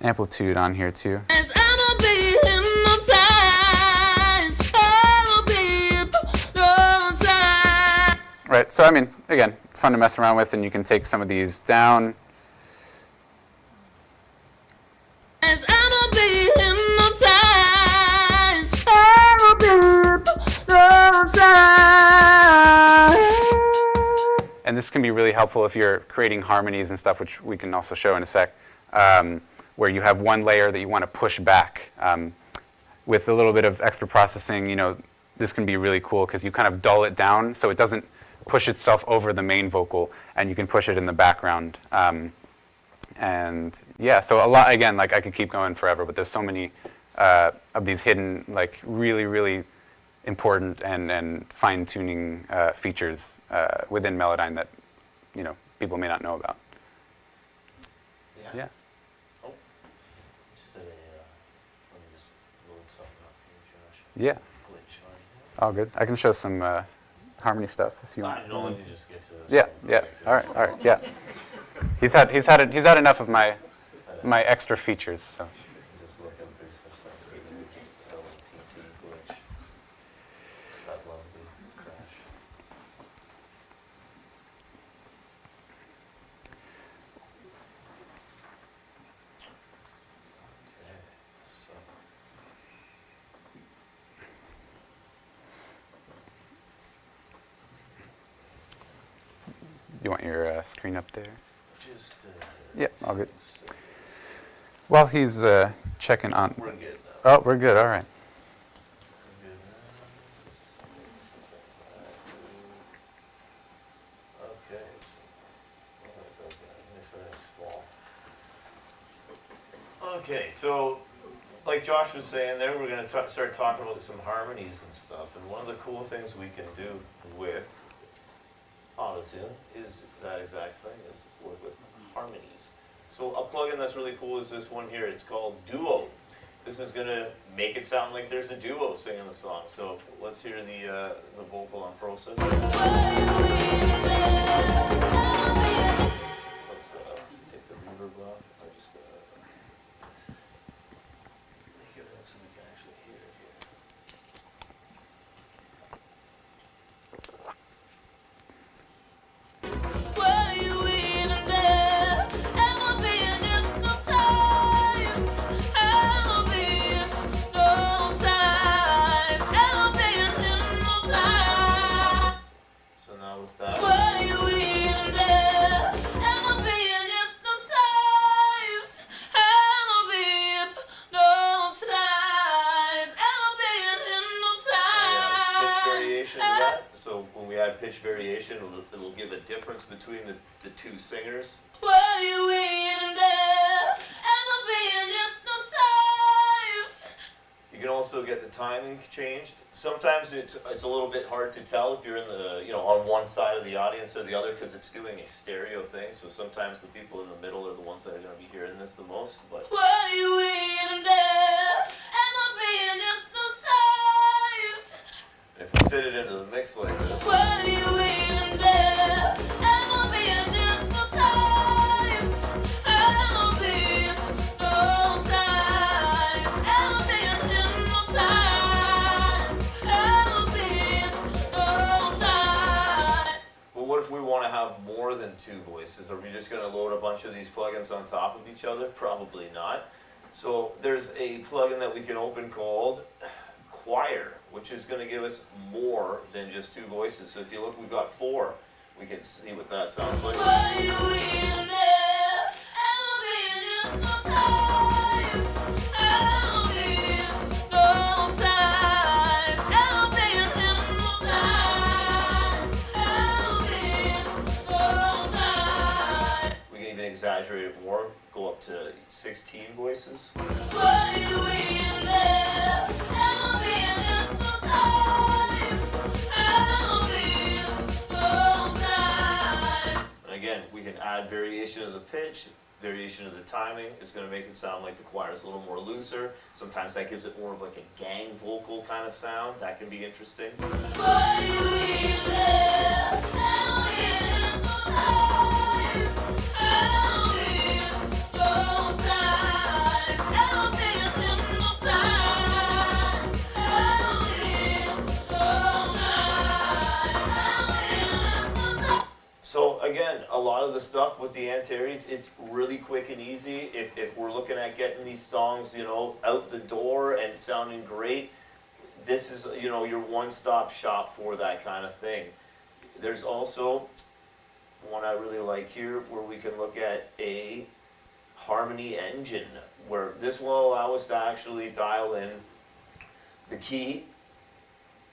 B: amplitude on here too. Right, so I mean, again, fun to mess around with, and you can take some of these down. And this can be really helpful if you're creating harmonies and stuff, which we can also show in a sec, where you have one layer that you want to push back. With a little bit of extra processing, this can be really cool because you kind of dull it down so it doesn't push itself over the main vocal, and you can push it in the background. And yeah, so a lot, again, like I could keep going forever, but there's so many of these hidden, like really, really important and fine-tuning features within Melodyne that people may not know about. Yeah.
C: Oh, just let me just load something up here, Josh.
B: Yeah.
C: Glitch on here.
B: All good. I can show some harmony stuff if you want.
C: I don't want to just get to this.
B: Yeah. All right. Yeah. He's had enough of my extra features. So.
C: Just looking through some stuff. Maybe just LPT glitch. That lovely crash. Okay, so.
B: You want your screen up there?
C: Just.
B: Yeah, all good. While he's checking on.
C: We're good now.
B: Oh, we're good. All right.
C: Okay, so that does that. Makes my next fall. Okay, so like Josh was saying there, we're going to start talking about some harmonies and stuff. And one of the cool things we can do with Autotune is that exact thing, is work with harmonies. So a plugin that's really cool is this one here. It's called Duo. This is going to make it sound like there's a duo singing the song. So let's hear the vocal on process. Let's take the reverb off. I'm just going to make it so we can actually hear it here.
D: Were you even there? Am I being hypnotized? Am I being hypnotized? Am I being hypnotized?
C: So now with that.
D: Were you even there? Am I being hypnotized? Am I being hypnotized? Am I being
C: Pitch variation to
D: hypnotized?
C: that. So when we add pitch variation, it'll give a difference between the two singers.
D: Were you even there? Am I being hypnotized?
C: You can also get the timing changed. Sometimes it's a little bit hard to tell if you're in the on one side of the audience or the other because it's doing a stereo thing. So sometimes the people in the middle are the ones that are going to be hearing this the most. But
D: Were you even there? Am I being hypnotized?
C: if we set it into the mix like this,
D: Were you even there? Am I being hypnotized? Am I being hypnotized? Am I being hypnotized? Am I being hypnotized?
C: but what if we want to have more than two voices? Are we just going to load a bunch of these plugins on top of each other? Probably not. So there's a plugin that we can open called Choir, which is going to give us more than just two voices. So if you look, we've got 4. We can see what that sounds like.
D: Were you even there? Am I being hypnotized? Am I being hypnotized? Am I being hypnotized? Am I being hypnotized?
C: We can even exaggerate it more, go up to 16 voices.
D: Were you even there? Am I being hypnotized? Am I being hypnotized?
C: And again, we can add variation of the pitch, variation of the timing. It's going to make it sound like the choir is a little more looser. Sometimes that gives it more of like a gang vocal kind of sound. That can be interesting.
D: Were you even there? Am I being hypnotized? Am I being hypnotized? Am I being hypnotized? Am I being hypnotized?
C: So again, a lot of the stuff with the Antares is really quick and easy. If we're looking at getting these songs, out the door and sounding great, this is, your one-stop shop for that kind of thing. There's also one I really like here where we can look at a harmony engine, where this will allow us to actually dial in the key,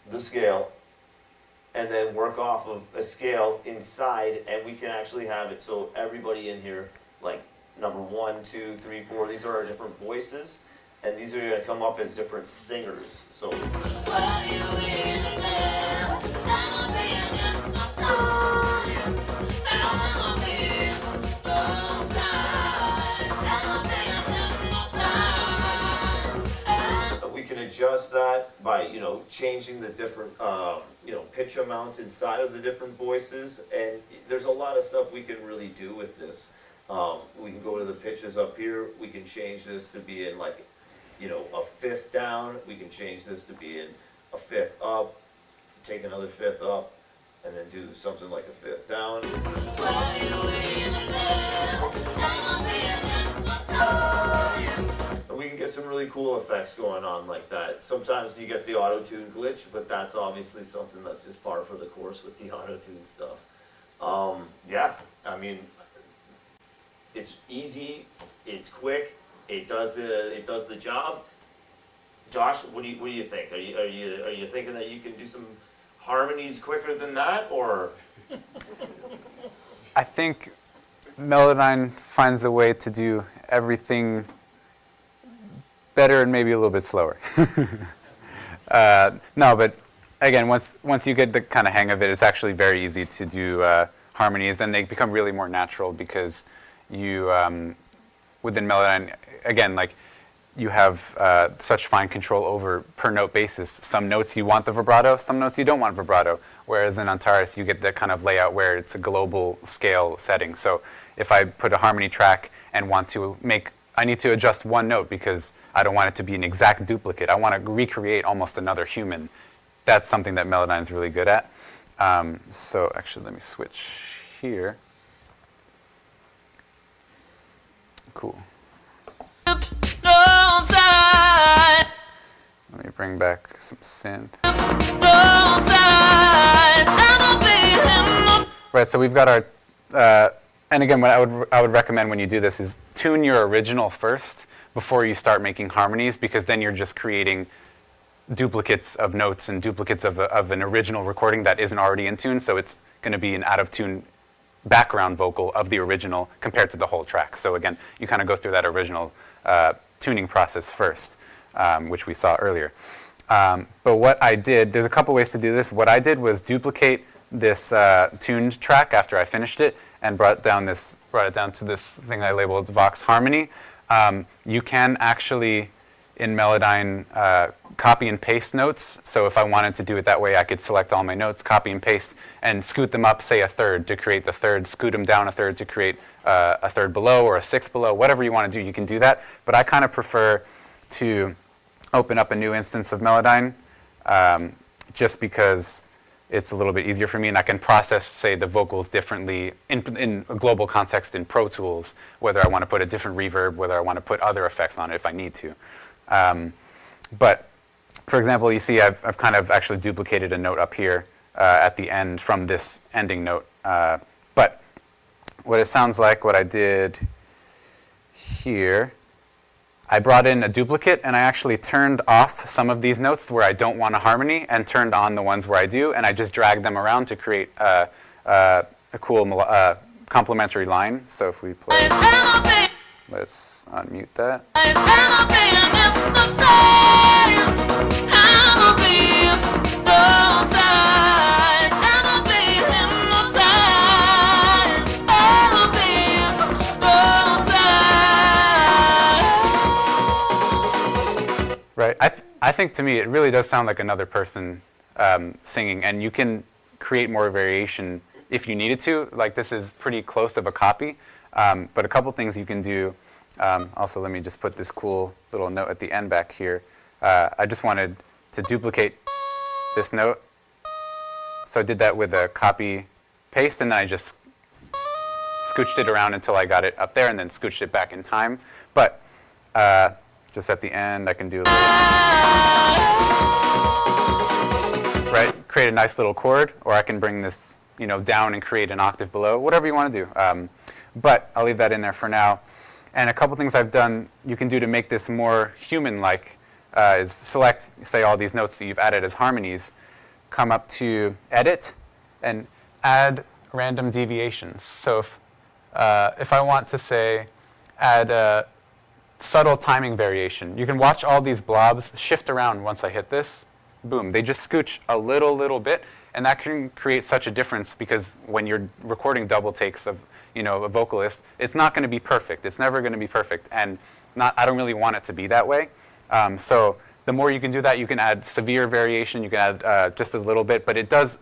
C: the scale, and then work off of a scale inside, and we can actually have it so everybody in here, like number 1, 2, 3, 4, these are our different voices, and these are going to come up as different singers. So
D: Were you even there? Am I being hypnotized? Am I being hypnotized? Am I being hypnotized?
C: we can adjust that by, changing the different, pitch amounts inside of the different voices, and there's a lot of stuff we can really do with this. We can go to the pitches up here. We can change this to be in like, a 5th down. We can change this to be in a 5th up, take another 5th up, and then do something like a 5th down.
D: Were you even there? Am I being hypnotized?
C: And we can get some really cool effects going on like that. Sometimes you get the auto-tune glitch, but that's obviously something that's just par for the course with the auto-tune stuff. It's easy, it's quick, it does the job. Josh, what do you think? Are you thinking that you can do some harmonies quicker than that, or?
B: I think Melodyne finds a way to do everything better and maybe a little bit slower. No, but again, once you get the kind of hang of it, it's actually very easy to do harmonies, and they become really more natural because you, within Melodyne, again, like you have such fine control over per note basis. Some notes you want the vibrato, some notes you don't want vibrato. Whereas in Antares, you get that kind of layout where it's a global scale setting. So if I put a harmony track and want to make, I need to adjust one note because I don't want it to be an exact duplicate. I want to recreate almost another human. That's something that Melodyne is really good at. So actually, let me switch here. Cool. Let me bring back some synth. Right, so we've got our, and again, what I would recommend when you do this is tune your original first before you start making harmonies, because then you're just creating duplicates of notes and duplicates of an original recording that isn't already in tune, so it's going to be an out-of-tune background vocal of the original compared to the whole track. So again, you kind of go through that original tuning process first, which we saw earlier. But what I did, there's a couple ways to do this. What I did was duplicate this tuned track after I finished it and brought it down to this thing I labeled Vox Harmony. You can actually, in Melodyne, copy and paste notes. So if I wanted to do it that way, I could select all my notes, copy and paste, and scoot them up, say a third to create the third, scoot them down a third to create a third below or a sixth below. Whatever you want to do, you can do that. But I kind of prefer to open up a new instance of Melodyne just because it's a little bit easier for me, and I can process, say, the vocals differently in a global context in Pro Tools, whether I want to put a different reverb, whether I want to put other effects on it if I need to. But for example, you see I've kind of actually duplicated a note up here at the end from this ending note. But what it sounds like, what I did here, I brought in a duplicate, and I actually turned off some of these notes where I don't want a harmony and turned on the ones where I do, and I just dragged them around to create a cool complementary line. So if we play, let's unmute that. Right. I think to me it really does sound like another person singing, and you can create more variation if you needed to. Like this is pretty close of a copy, but a couple things you can do. Also, let me just put this cool little note at the end back here. I just wanted to duplicate this note, so I did that with a copy paste, and then I just scooched it around until I got it up there, and then scooched it back in time. But just at the end, I can do a little, right? Create a nice little chord, or I can bring this, down and create an octave below. Whatever you want to do. But I'll leave that in there for now. And a couple things I've done you can do to make this more human-like is select, say, all these notes that you've added as harmonies, come up to Edit, and add random deviations. So if I want to, say, add a subtle timing variation. You can watch all these blobs shift around once I hit this. Boom, they just scooch a little bit, and that can create such a difference because when you're recording double takes of a vocalist, it's not going to be perfect. It's never going to be perfect, and I don't really want it to be that way. So the more you can do that, you can add severe variation, you can add just a little bit, but it does,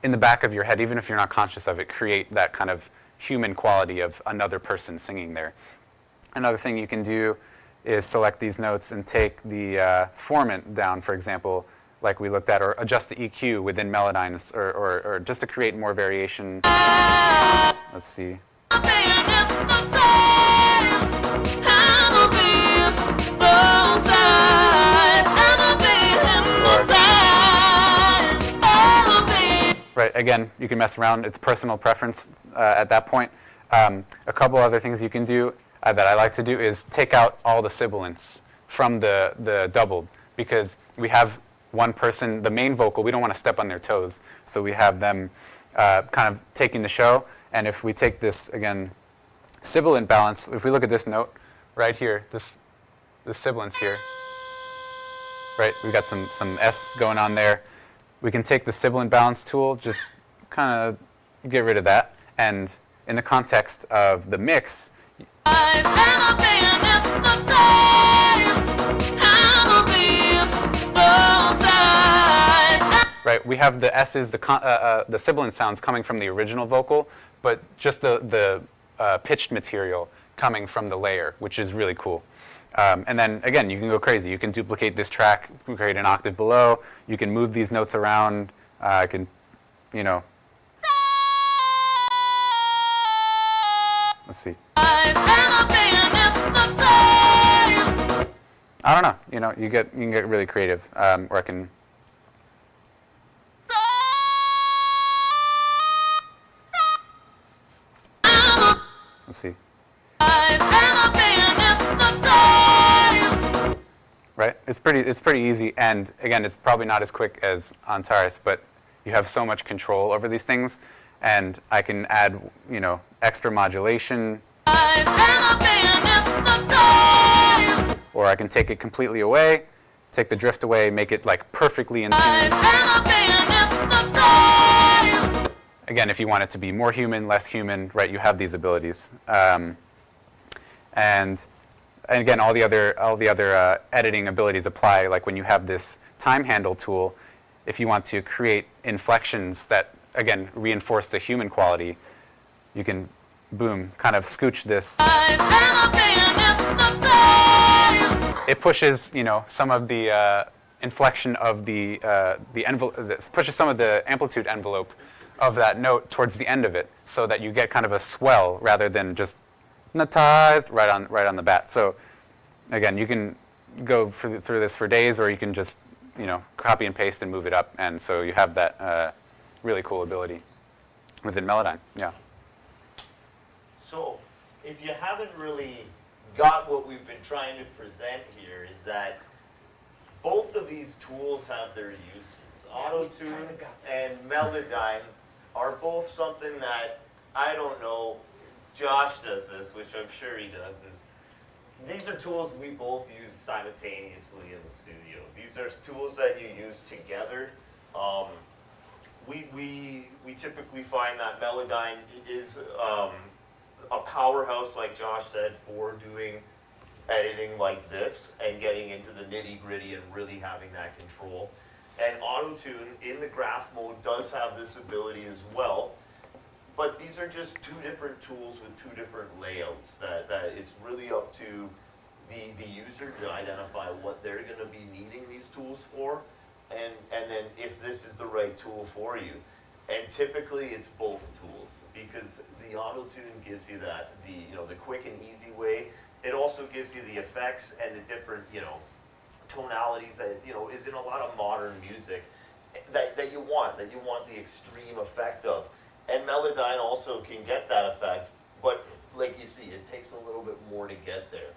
B: in the back of your head, even if you're not conscious of it, create that kind of human quality of another person singing there. Another thing you can do is select these notes and take the formant down, for example, like we looked at, or adjust the EQ within Melodyne, or just to create more variation. Let's see. Right, again, you can mess around. It's personal preference at that point. A couple other things you can do that I like to do is take out all the sibilants from the doubled, because we have one person, the main vocal, we don't want to step on their toes, so we have them kind of taking the show. And if we take this, again, sibilant balance, if we look at this note right here, this the sibilants here. Right, we've got some S going on there. We can take the sibilant balance tool, just kind of get rid of that. And in the context of the mix, right, we have the S's, the sibilant sounds coming from the original vocal, but just the pitched material coming from the layer, which is really cool. And then, again, you can go crazy. You can duplicate this track, create an octave below. You can move these notes around. I can, you know. Let's see. I don't know. You know, you can get really creative. Or I can. Let's see. Right? It's pretty easy, and again, it's probably not as quick as Antares, but you have so much control over these things, and I can add, you know, extra modulation, or I can take it completely away, take the drift away, make it like perfectly in tune. Again, if you want it to be more human, less human, right? You have these abilities, and again, all the other editing abilities apply. Like when you have this time handle tool, if you want to create inflections that, again, reinforce the human quality, you can, boom, kind of scooch this. It pushes, you know, some of the inflection of the envelope, pushes some of the amplitude envelope of that note towards the end of it, so that you get kind of a swell rather than just hypnotized right on the bat. So again, you can go through this for days, or you can just, you know, copy and paste and move it up, and so you have that really cool ability within Melodyne. Yeah.
C: So, if you haven't really got what we've been trying to present here, is that both of these tools have their uses. Autotune and Melodyne are both something that, I don't know, Josh does this, which I'm sure he does, is these are tools we both use simultaneously in the studio. These are tools that you use together. We typically find that Melodyne is a powerhouse, like Josh said, for doing editing like this and getting into the nitty-gritty and really having that control. And Autotune in the graph mode does have this ability as well. But these are just two different tools with two different layouts that it's really up to the user to identify what they're going to be needing these tools for, and then if this is the right tool for you. And typically it's both tools, because the Autotune gives you that, the quick and easy way. It also gives you the effects and the different, tonalities that, is in a lot of modern music that you want the extreme effect of. And Melodyne also can get that effect, but like you see, it takes a little bit more to get there.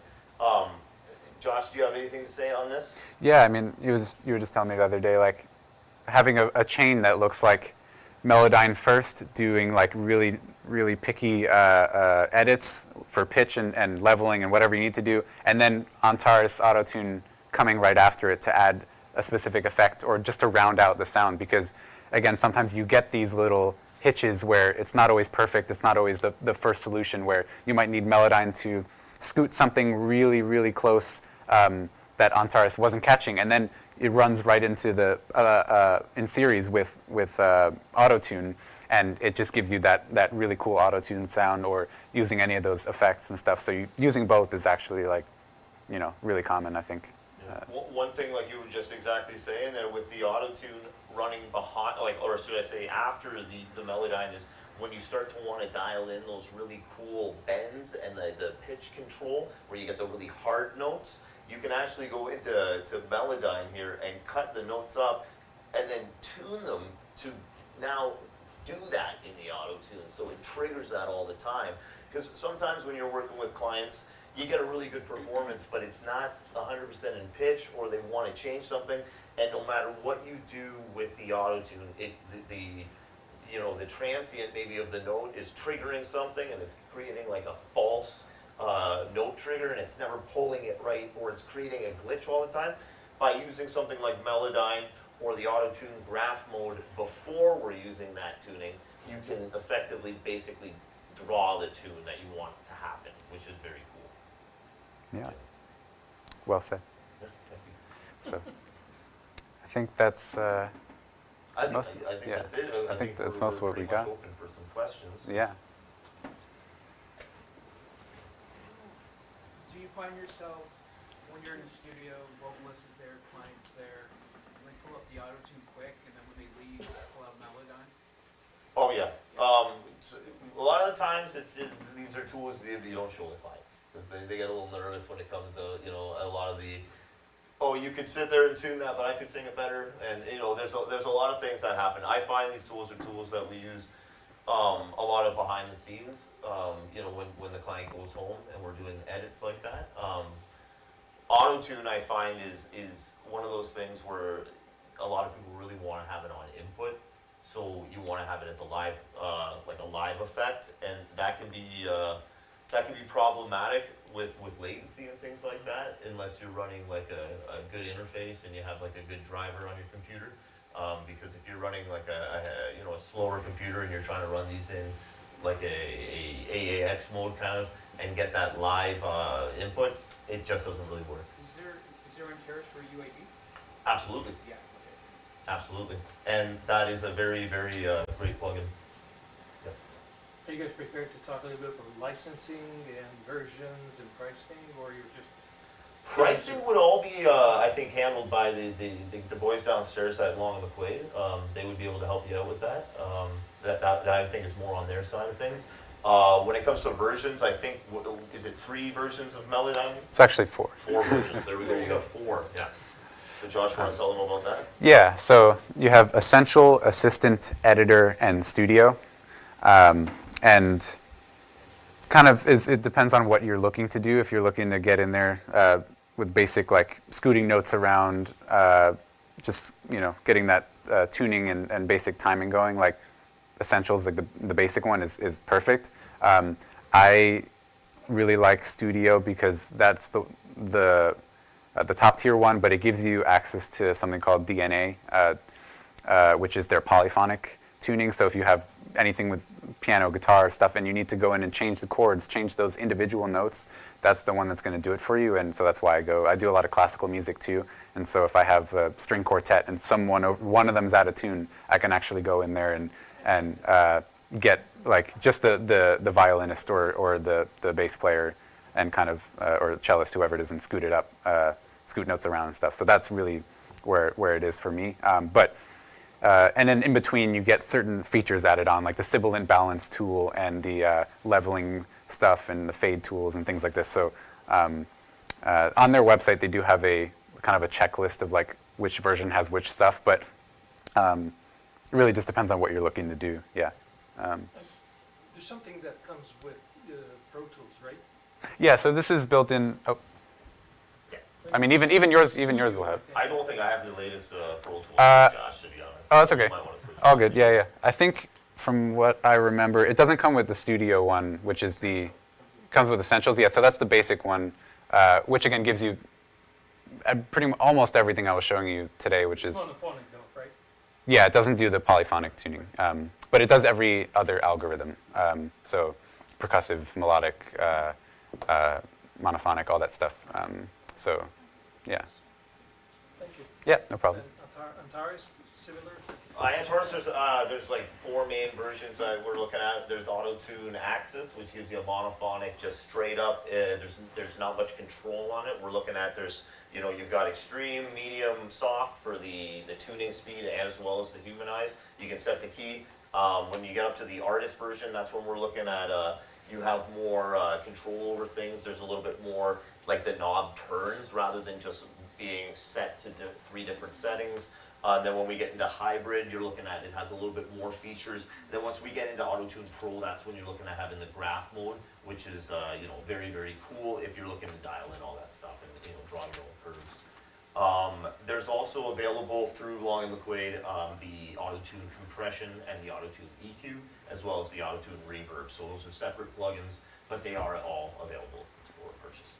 C: Josh, do you have anything to say on this?
B: Yeah, I mean, you were just telling me the other day, like, having a chain that looks like Melodyne first, doing like really, really picky edits for pitch and leveling and whatever you need to do, and then Antares Autotune coming right after it to add a specific effect or just to round out the sound, because again, sometimes you get these little hitches where it's not always perfect, it's not always the first solution, where you might need Melodyne to scoot something really, really close that Antares wasn't catching, and then it runs right into the in series with Autotune, and it just gives you that really cool Autotune sound, or using any of those effects and stuff. So using both is actually like, really common, I think.
C: One thing, like you were just exactly saying there, with the Autotune running behind, or should I say after the Melodyne, is when you start to want to dial in those really cool bends and the pitch control, where you get the really hard notes, you can actually go into Melodyne here and cut the notes up and then tune them to now do that in the Autotune. So it triggers that all the time. Because sometimes when you're working with clients, you get a really good performance, but it's not 100% in pitch, or they want to change something, and no matter what you do with the Autotune, the transient maybe of the note is triggering something, and it's creating like a false note trigger and it's never pulling it right, or it's creating a glitch all the time. By using something like Melodyne or the Autotune graph mode before we're using that tuning, you can effectively basically draw the tune that you want to happen, which is very cool.
B: Yeah. Well said.
C: Yeah, thank you.
B: So I think that's
C: I think,
B: Most-
C: I think
B: yeah.
C: that's it.
B: I think that's
C: we're
B: most of what
C: pretty
B: we
C: much
B: got.
C: open for some questions.
B: yeah.
E: Do you find yourself, when you're in the studio, vocalist is there, client's there, they pull up the Autotune quick, and then when they leave, pull out Melodyne?
C: Oh yeah. A lot of the times, these are tools that you don't show the clients because they get a little nervous when it comes to a lot of the. Oh, you could sit there and tune that, but I could sing it better. And there's a lot of things that happen. I find these tools are tools that we use a lot of behind the scenes. When the client goes home and we're doing edits like that. Autotune, I find, is one of those things where a lot of people really want to have it on input. So you want to have it as a live, like a live effect, and that can be problematic with latency and things like that, unless you're running like a good interface and you have like a good driver on your computer. Because if you're running like a slower computer and you're trying to run these in like a AAX mode kind of and get that live input, it just doesn't really work.
E: Is there Antares for UAD?
C: Absolutely.
E: Yeah.
C: Absolutely, and that is a very, very great plugin.
F: Are you guys prepared to talk a little bit about licensing and versions and pricing, or you're just...
C: Pricing would all be, I think, handled by the boys downstairs at Long McQuade. They would be able to help you out with that. That I think is more on their side of things. When it comes to versions, I think, is it 3 versions of Melodyne?
B: It's actually 4.
C: 4 versions. There we go. You got 4. Yeah. So Josh, want to tell them about that?
B: Yeah, so you have Essential, Assistant, Editor, and Studio. And kind of it depends on what you're looking to do. If you're looking to get in there with basic like scooting notes around, just getting that tuning and basic timing going, like Essentials, like the basic one is perfect. I really like Studio because that's the top tier one, but it gives you access to something called DNA, which is their polyphonic tuning. So if you have anything with piano, guitar stuff, and you need to go in and change the chords, change those individual notes, that's the one that's going to do it for you. And so that's why I do a lot of classical music too. And so if I have a string quartet and one of them's out of tune, I can actually go in there and get like just the violinist or the bass player and kind of or cellist, whoever it is, and scoot it up, scoot notes around and stuff. So that's really where it is for me. And then in between, you get certain features added on, like the sibilant balance tool and the leveling stuff and the fade tools and things like this. So on their website, they do have a kind of a checklist of like which version has which stuff, but it really just depends on what you're looking to do. Yeah.
F: There's something that comes with Pro Tools, right?
B: Yeah. So this is built in. Oh, I mean, even yours will have.
C: I don't think I have the latest Pro Tools, Josh, to be honest.
B: Oh, that's okay.
C: You might want to switch
B: All
C: to
B: good. Yeah. I think from what I remember, it doesn't come with the Studio one, which is comes with Essentials. Yeah. So that's the basic one, which again gives you almost everything I was showing you today, which is.
F: It's monophonic though, right?
B: Yeah, it doesn't do the polyphonic tuning, but it does every other algorithm. So percussive, melodic, monophonic, all that stuff. So, yeah.
F: Thank you.
B: Yeah, no problem.
F: And Antares, similar?
C: Antares, there's like 4 main versions that we're looking at. There's Autotune Axis, which gives you a monophonic, just straight up. There's not much control on it. We're looking at you've got extreme, medium, soft for the tuning speed as well as the humanize. You can set the key. When you get up to the artist version, that's when we're looking at you have more control over things. There's a little bit more like the knob turns rather than just being set to 3 different settings. Then when we get into hybrid, you're looking at it has a little bit more features. Then once we get into Autotune Pro, that's when you're looking at having the graph mode, which is very, very cool if you're looking to dial in all that stuff and draw your own curves. There's also available through Long McQuade the Autotune compression and the Autotune EQ, as well as the Autotune reverb. So those are separate plugins, but they are all available for purchase.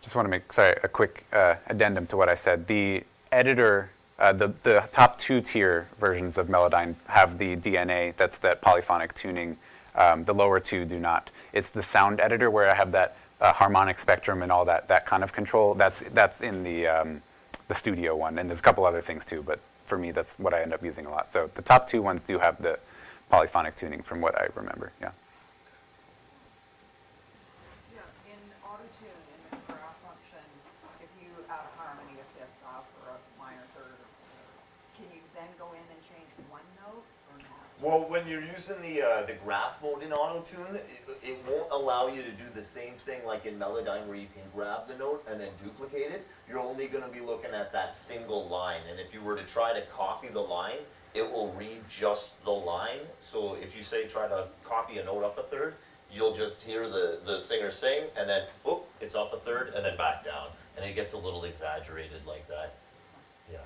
B: Just want to make, a quick addendum to what I said. The editor, the top 2-tier versions of Melodyne have the DNA, that's that polyphonic tuning. The lower 2 do not. It's the sound editor where I have that harmonic spectrum and all that kind of control. That's in the studio one, and there's a couple other things too, but for me that's what I end up using a lot. So the top 2 ones do have the polyphonic tuning from what I remember, yeah.
G: Yeah, in Autotune, in the graph function, if you add a harmony, a fifth off or a minor third, can you then go in and change one note or not?
C: Well, when you're using the graph mode in Autotune, it won't allow you to do the same thing like in Melodyne where you can grab the note and then duplicate it. You're only going to be looking at that single line, and if you were to try to copy the line, it will read just the line. So if you say try to copy a note up a third, you'll just hear the singer sing, and then, whoop, it's up a third, and then back down. And it gets a little exaggerated like that. Yeah.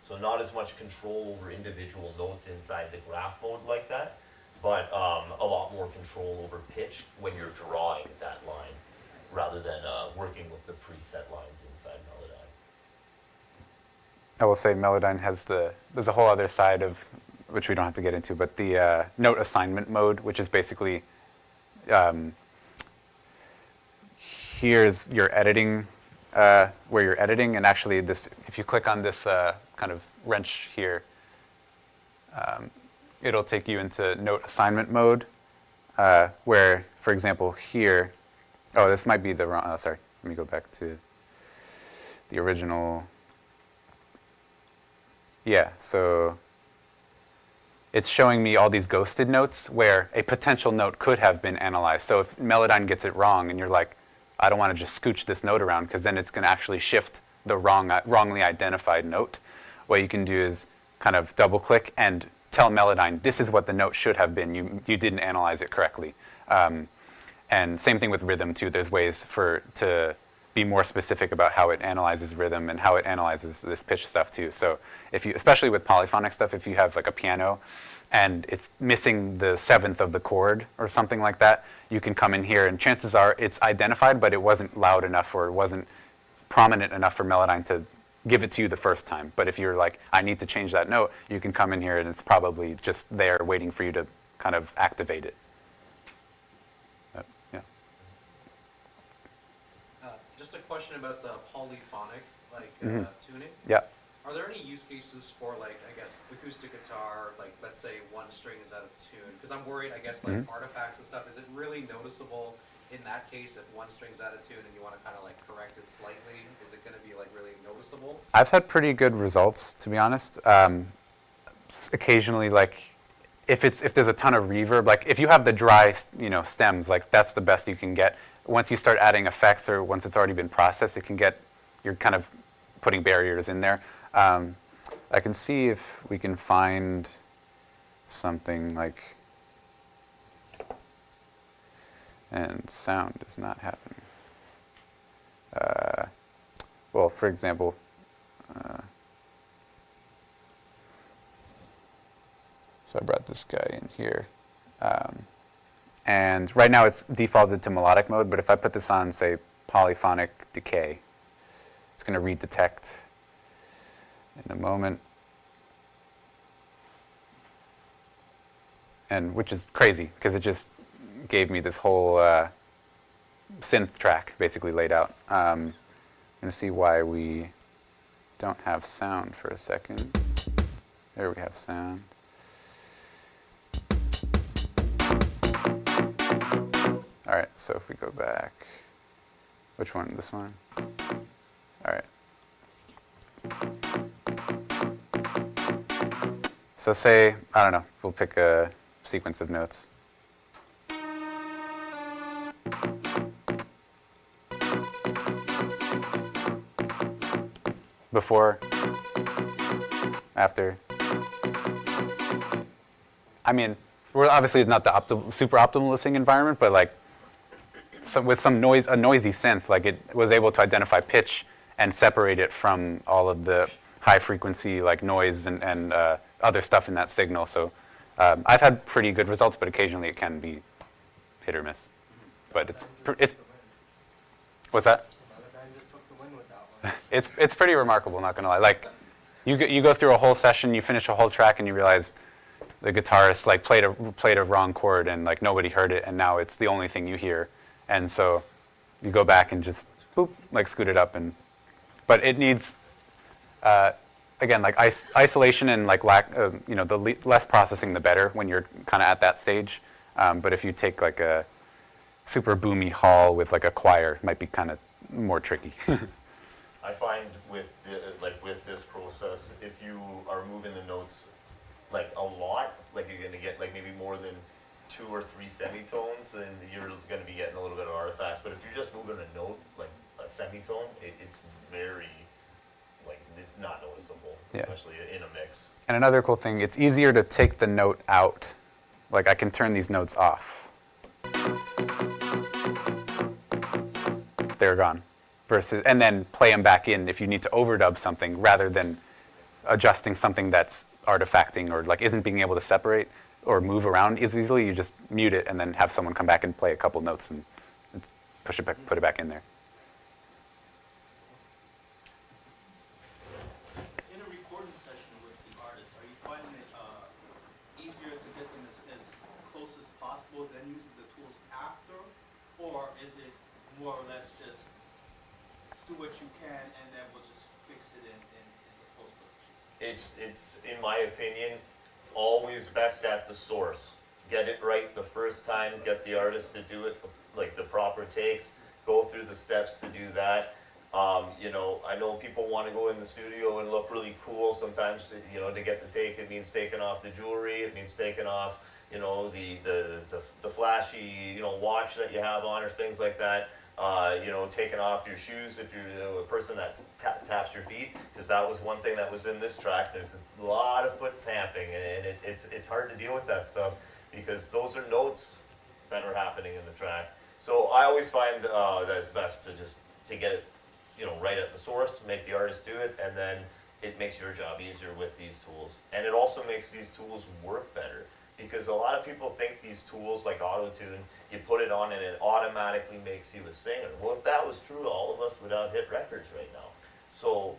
C: So not as much control over individual notes inside the graph mode like that, but a lot more control over pitch when you're drawing that line, rather than working with the preset lines inside Melodyne.
B: I will say Melodyne has there's a whole other side of, which we don't have to get into, but the note assignment mode, which is basically, here's your editing, where you're editing, and actually this, if you click on this kind of wrench here, it'll take you into note assignment mode, where, for example, here, oh, this might be the wrong, sorry, let me go back to the original. Yeah, so it's showing me all these ghosted notes where a potential note could have been analyzed. So if Melodyne gets it wrong and you're like, I don't want to just scooch this note around because then it's going to actually shift the wrongly identified note, what you can do is kind of double click and tell Melodyne, this is what the note should have been. You didn't analyze it correctly. And same thing with rhythm too. There's ways to be more specific about how it analyzes rhythm and how it analyzes this pitch stuff too. So if you, especially with polyphonic stuff, if you have like a piano and it's missing the 7th of the chord or something like that, you can come in here and chances are it's identified, but it wasn't loud enough or it wasn't prominent enough for Melodyne to give it to you the first time. But if you're like, I need to change that note, you can come in here and it's probably just there waiting for you to kind of activate it. Yeah.
H: Just a question about the polyphonic, tuning.
B: Yeah.
H: Are there any use cases for, like, I guess, acoustic guitar, like, let's say one string is out of tune? Because I'm worried, I guess, like, artifacts and stuff, is it really noticeable in that case if one string's out of tune and you want to kind of, like, correct it slightly? Is it going to be, like, really noticeable?
B: I've had pretty good results, to be honest. Occasionally, like, if there's a ton of reverb, like, if you have the dry, stems, like, that's the best you can get. Once you start adding effects or once it's already been processed, you're kind of putting barriers in there. I can see if we can find something like, and sound is not happening. Well, for example, so I brought this guy in here. And right now it's defaulted to melodic mode, but if I put this on, say, polyphonic decay, it's going to redetect in a moment. And which is crazy, because it just gave me this whole synth track basically laid out. I'm going to see why we don't have sound for a second. There we have sound. All right, so if we go back, which one? This one? All right. So say, I don't know, we'll pick a sequence of notes. Before, after. I mean, we're obviously not the super optimal listening environment, but like with a noisy synth, like it was able to identify pitch and separate it from all of the high frequency like noise and other stuff in that signal. So I've had pretty good results, but occasionally it can be hit or miss. But it's what's that?
I: Melodyne just took the win with that one.
B: It's pretty remarkable, not gonna lie. Like you go through a whole session, you finish a whole track, and you realize the guitarist like played a wrong chord, and like nobody heard it, and now it's the only thing you hear. And so you go back and just boop, like scoot it up, but it needs again like isolation and like lack the less processing the better when you're kind of at that stage. But if you take like a super boomy hall with like a choir, it might be kind of more tricky.
C: I find with with this process, if you are moving the notes like a lot, like you're gonna get like maybe more than 2 or 3 semitones, then you're gonna be getting a little bit of artifacts. But if you're just moving a note like a semitone, it's very like it's not noticeable,
B: Yeah.
C: especially in a mix.
B: And another cool thing, it's easier to take the note out. Like I can turn these notes off. They're gone. And then play them back in if you need to overdub something rather than adjusting something that's artifacting or like isn't being able to separate or move around as easily. You just mute it and then have someone come back and play a couple notes and push it back, put it back in there.
J: In a recording session with the artist, are you finding it easier to get them as close as possible than using the tools after? Or is it more or less just do what you can and then we'll just fix it in the post-production?
C: It's in my opinion, always best at the source. Get it right the first time, get the artist to do it like the proper takes, go through the steps to do that. I know people want to go in the studio and look really cool. Sometimes, to get the take, it means taking off the jewelry, it means taking off, the flashy, watch that you have on or things like that. Taking off your shoes if you're a person that taps your feet, because that was one thing that was in this track. There's a lot of foot tapping, and it's hard to deal with that stuff because those are notes that are happening in the track. So I always find that it's best to get it, right at the source, make the artist do it, and then it makes your job easier with these tools. And it also makes these tools work better. Because a lot of people think these tools like Autotune, you put it on and it automatically makes you a singer. Well, if that was true, all of us would have hit records right now. So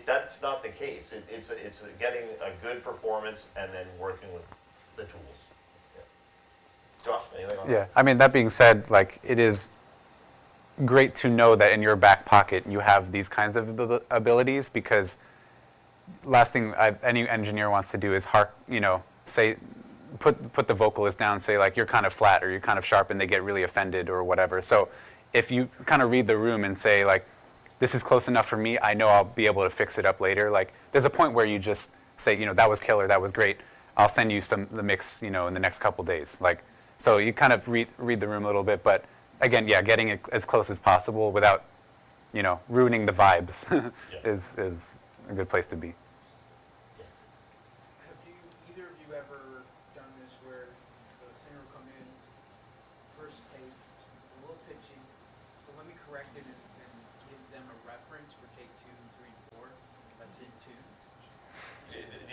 C: that's not the case. It's getting a good performance and then working with the tools. Yeah. Josh, anything on that?
B: Yeah, I mean, that being said, like it is great to know that in your back pocket you have these kinds of abilities, because last thing any engineer wants to do is say, put the vocalist down, say like you're kind of flat or you're kind of sharp, and they get really offended or whatever. So if you kind of read the room and say like, this is close enough for me, I know I'll be able to fix it up later. Like there's a point where you just say, that was killer, that was great. I'll send you the mix, in the next couple days. Like, so you kind of read the room a little bit, but again, yeah, getting it as close as possible without, ruining the vibes is a good place to be.
E: Have either of you ever done this where the singer will come in, first say, a little pitchy, so let me correct it and give them a reference for take 2, 3, 4, that's in tune?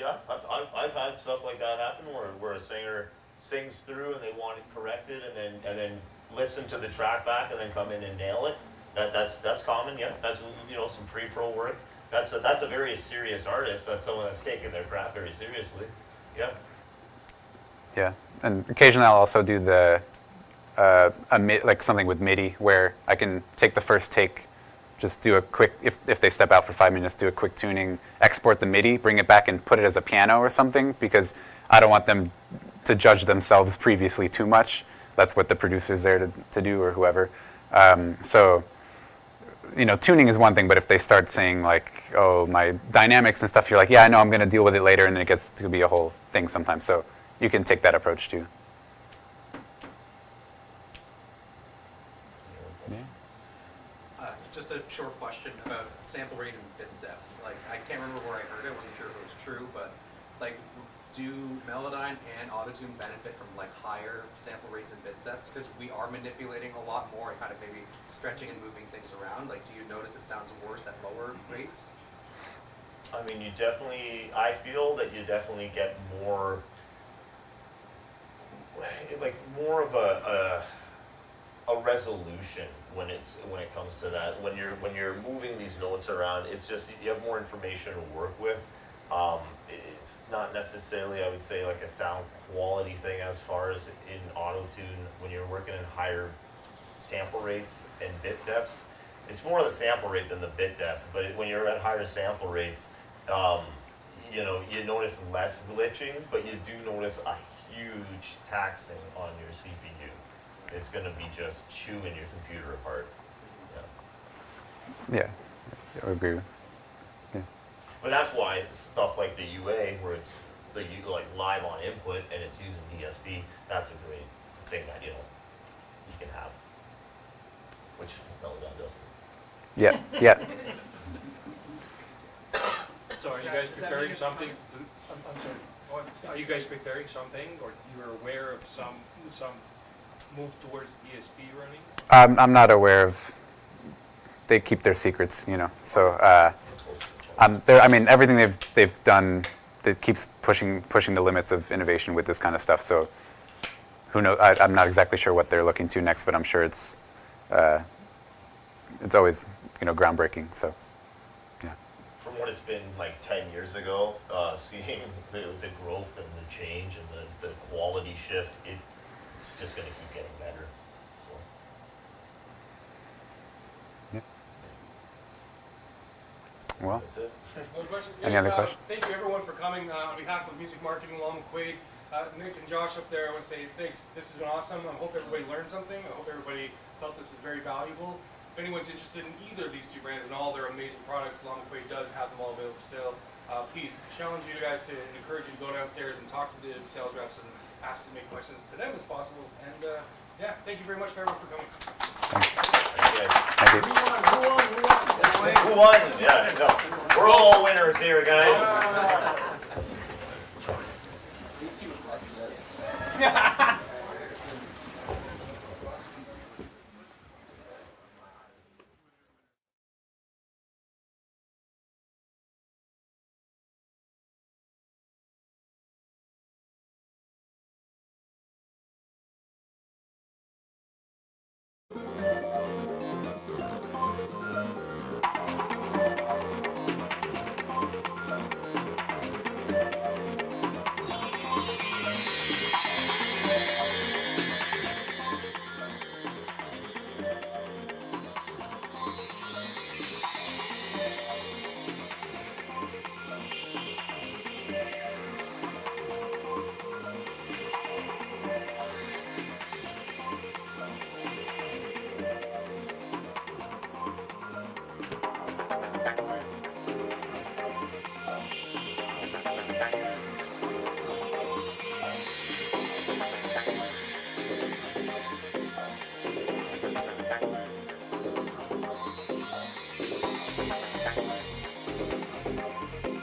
C: Yeah, I've had stuff like that happen where a singer sings through and they want it corrected, and then listen to the track back and then come in and nail it. That's common. Yeah, that's some pre-pro work. That's a very serious artist. That's someone that's taking their craft very seriously. Yeah.
B: Yeah, and occasionally I'll also do like something with MIDI where I can take the first take, just do a quick, if they step out for 5 minutes, do a quick tuning, export the MIDI, bring it back and put it as a piano or something, because I don't want them to judge themselves previously too much. That's what the producer's there to do, or whoever. Tuning is one thing, but if they start saying like, oh, my dynamics and stuff, you're like, yeah, I know, I'm going to deal with it later, and then it gets to be a whole thing sometimes. So you can take that approach too. Yeah.
H: Just a short question about sample rate and bit depth. Like, I can't remember where I heard it. I wasn't sure if it was true, but like, do Melodyne and Autotune benefit from like higher sample rates and bit depths? Because we are manipulating a lot more and kind of maybe stretching and moving things around. Like, do you notice it sounds worse at lower rates?
C: I mean, I feel that you definitely get more, like more of a resolution when it comes to that. When you're moving these notes around, it's just, you have more information to work with. It's not necessarily, I would say, like a sound quality thing as far as in Autotune when you're working in higher sample rates and bit depths. It's more the sample rate than the bit depth, but when you're at higher sample rates, you know, you notice less glitching, but you do notice a huge taxing on your CPU. It's going to be just chewing your computer apart.
B: Yeah, I would agree. Yeah.
C: But that's why stuff like the UA, where it's like live on input and it's using DSP, that's a great thing that you can have, which Melodyne doesn't.
B: Yeah, yeah.
F: So are you guys preparing something? I'm sorry. Are you guys preparing something, or you are aware of some move towards DSP running?
B: I'm not aware of. They keep their secrets, you know. So, I mean, everything they've done, it keeps pushing the limits of innovation with this kind of stuff. So, who knows? I'm not exactly sure what they're looking to next, but I'm sure it's always, you know, groundbreaking. So, yeah.
C: From what it's been like 10 years ago, seeing the growth and the change and the quality shift, it's just going to keep getting better. So.
B: Yeah. Well,
C: That's it.
F: One question.
B: Any other questions?
F: Thank you everyone for coming. On behalf of Music Marketing Long McQuade, Nick and Josh up there, I want to say thanks. This has been awesome. I hope everybody learned something. I hope everybody felt this is very valuable. If anyone's interested in either of these two brands and all their amazing products, Long McQuade does have them all available for sale. Please challenge you guys to encourage you to go downstairs and talk to the sales reps and ask as many questions to them as possible. And yeah, thank you very much for everyone for coming.
B: thanks.
C: Thank you guys.
B: Thank you.
C: Who won? Yeah, no. We're all winners here, guys.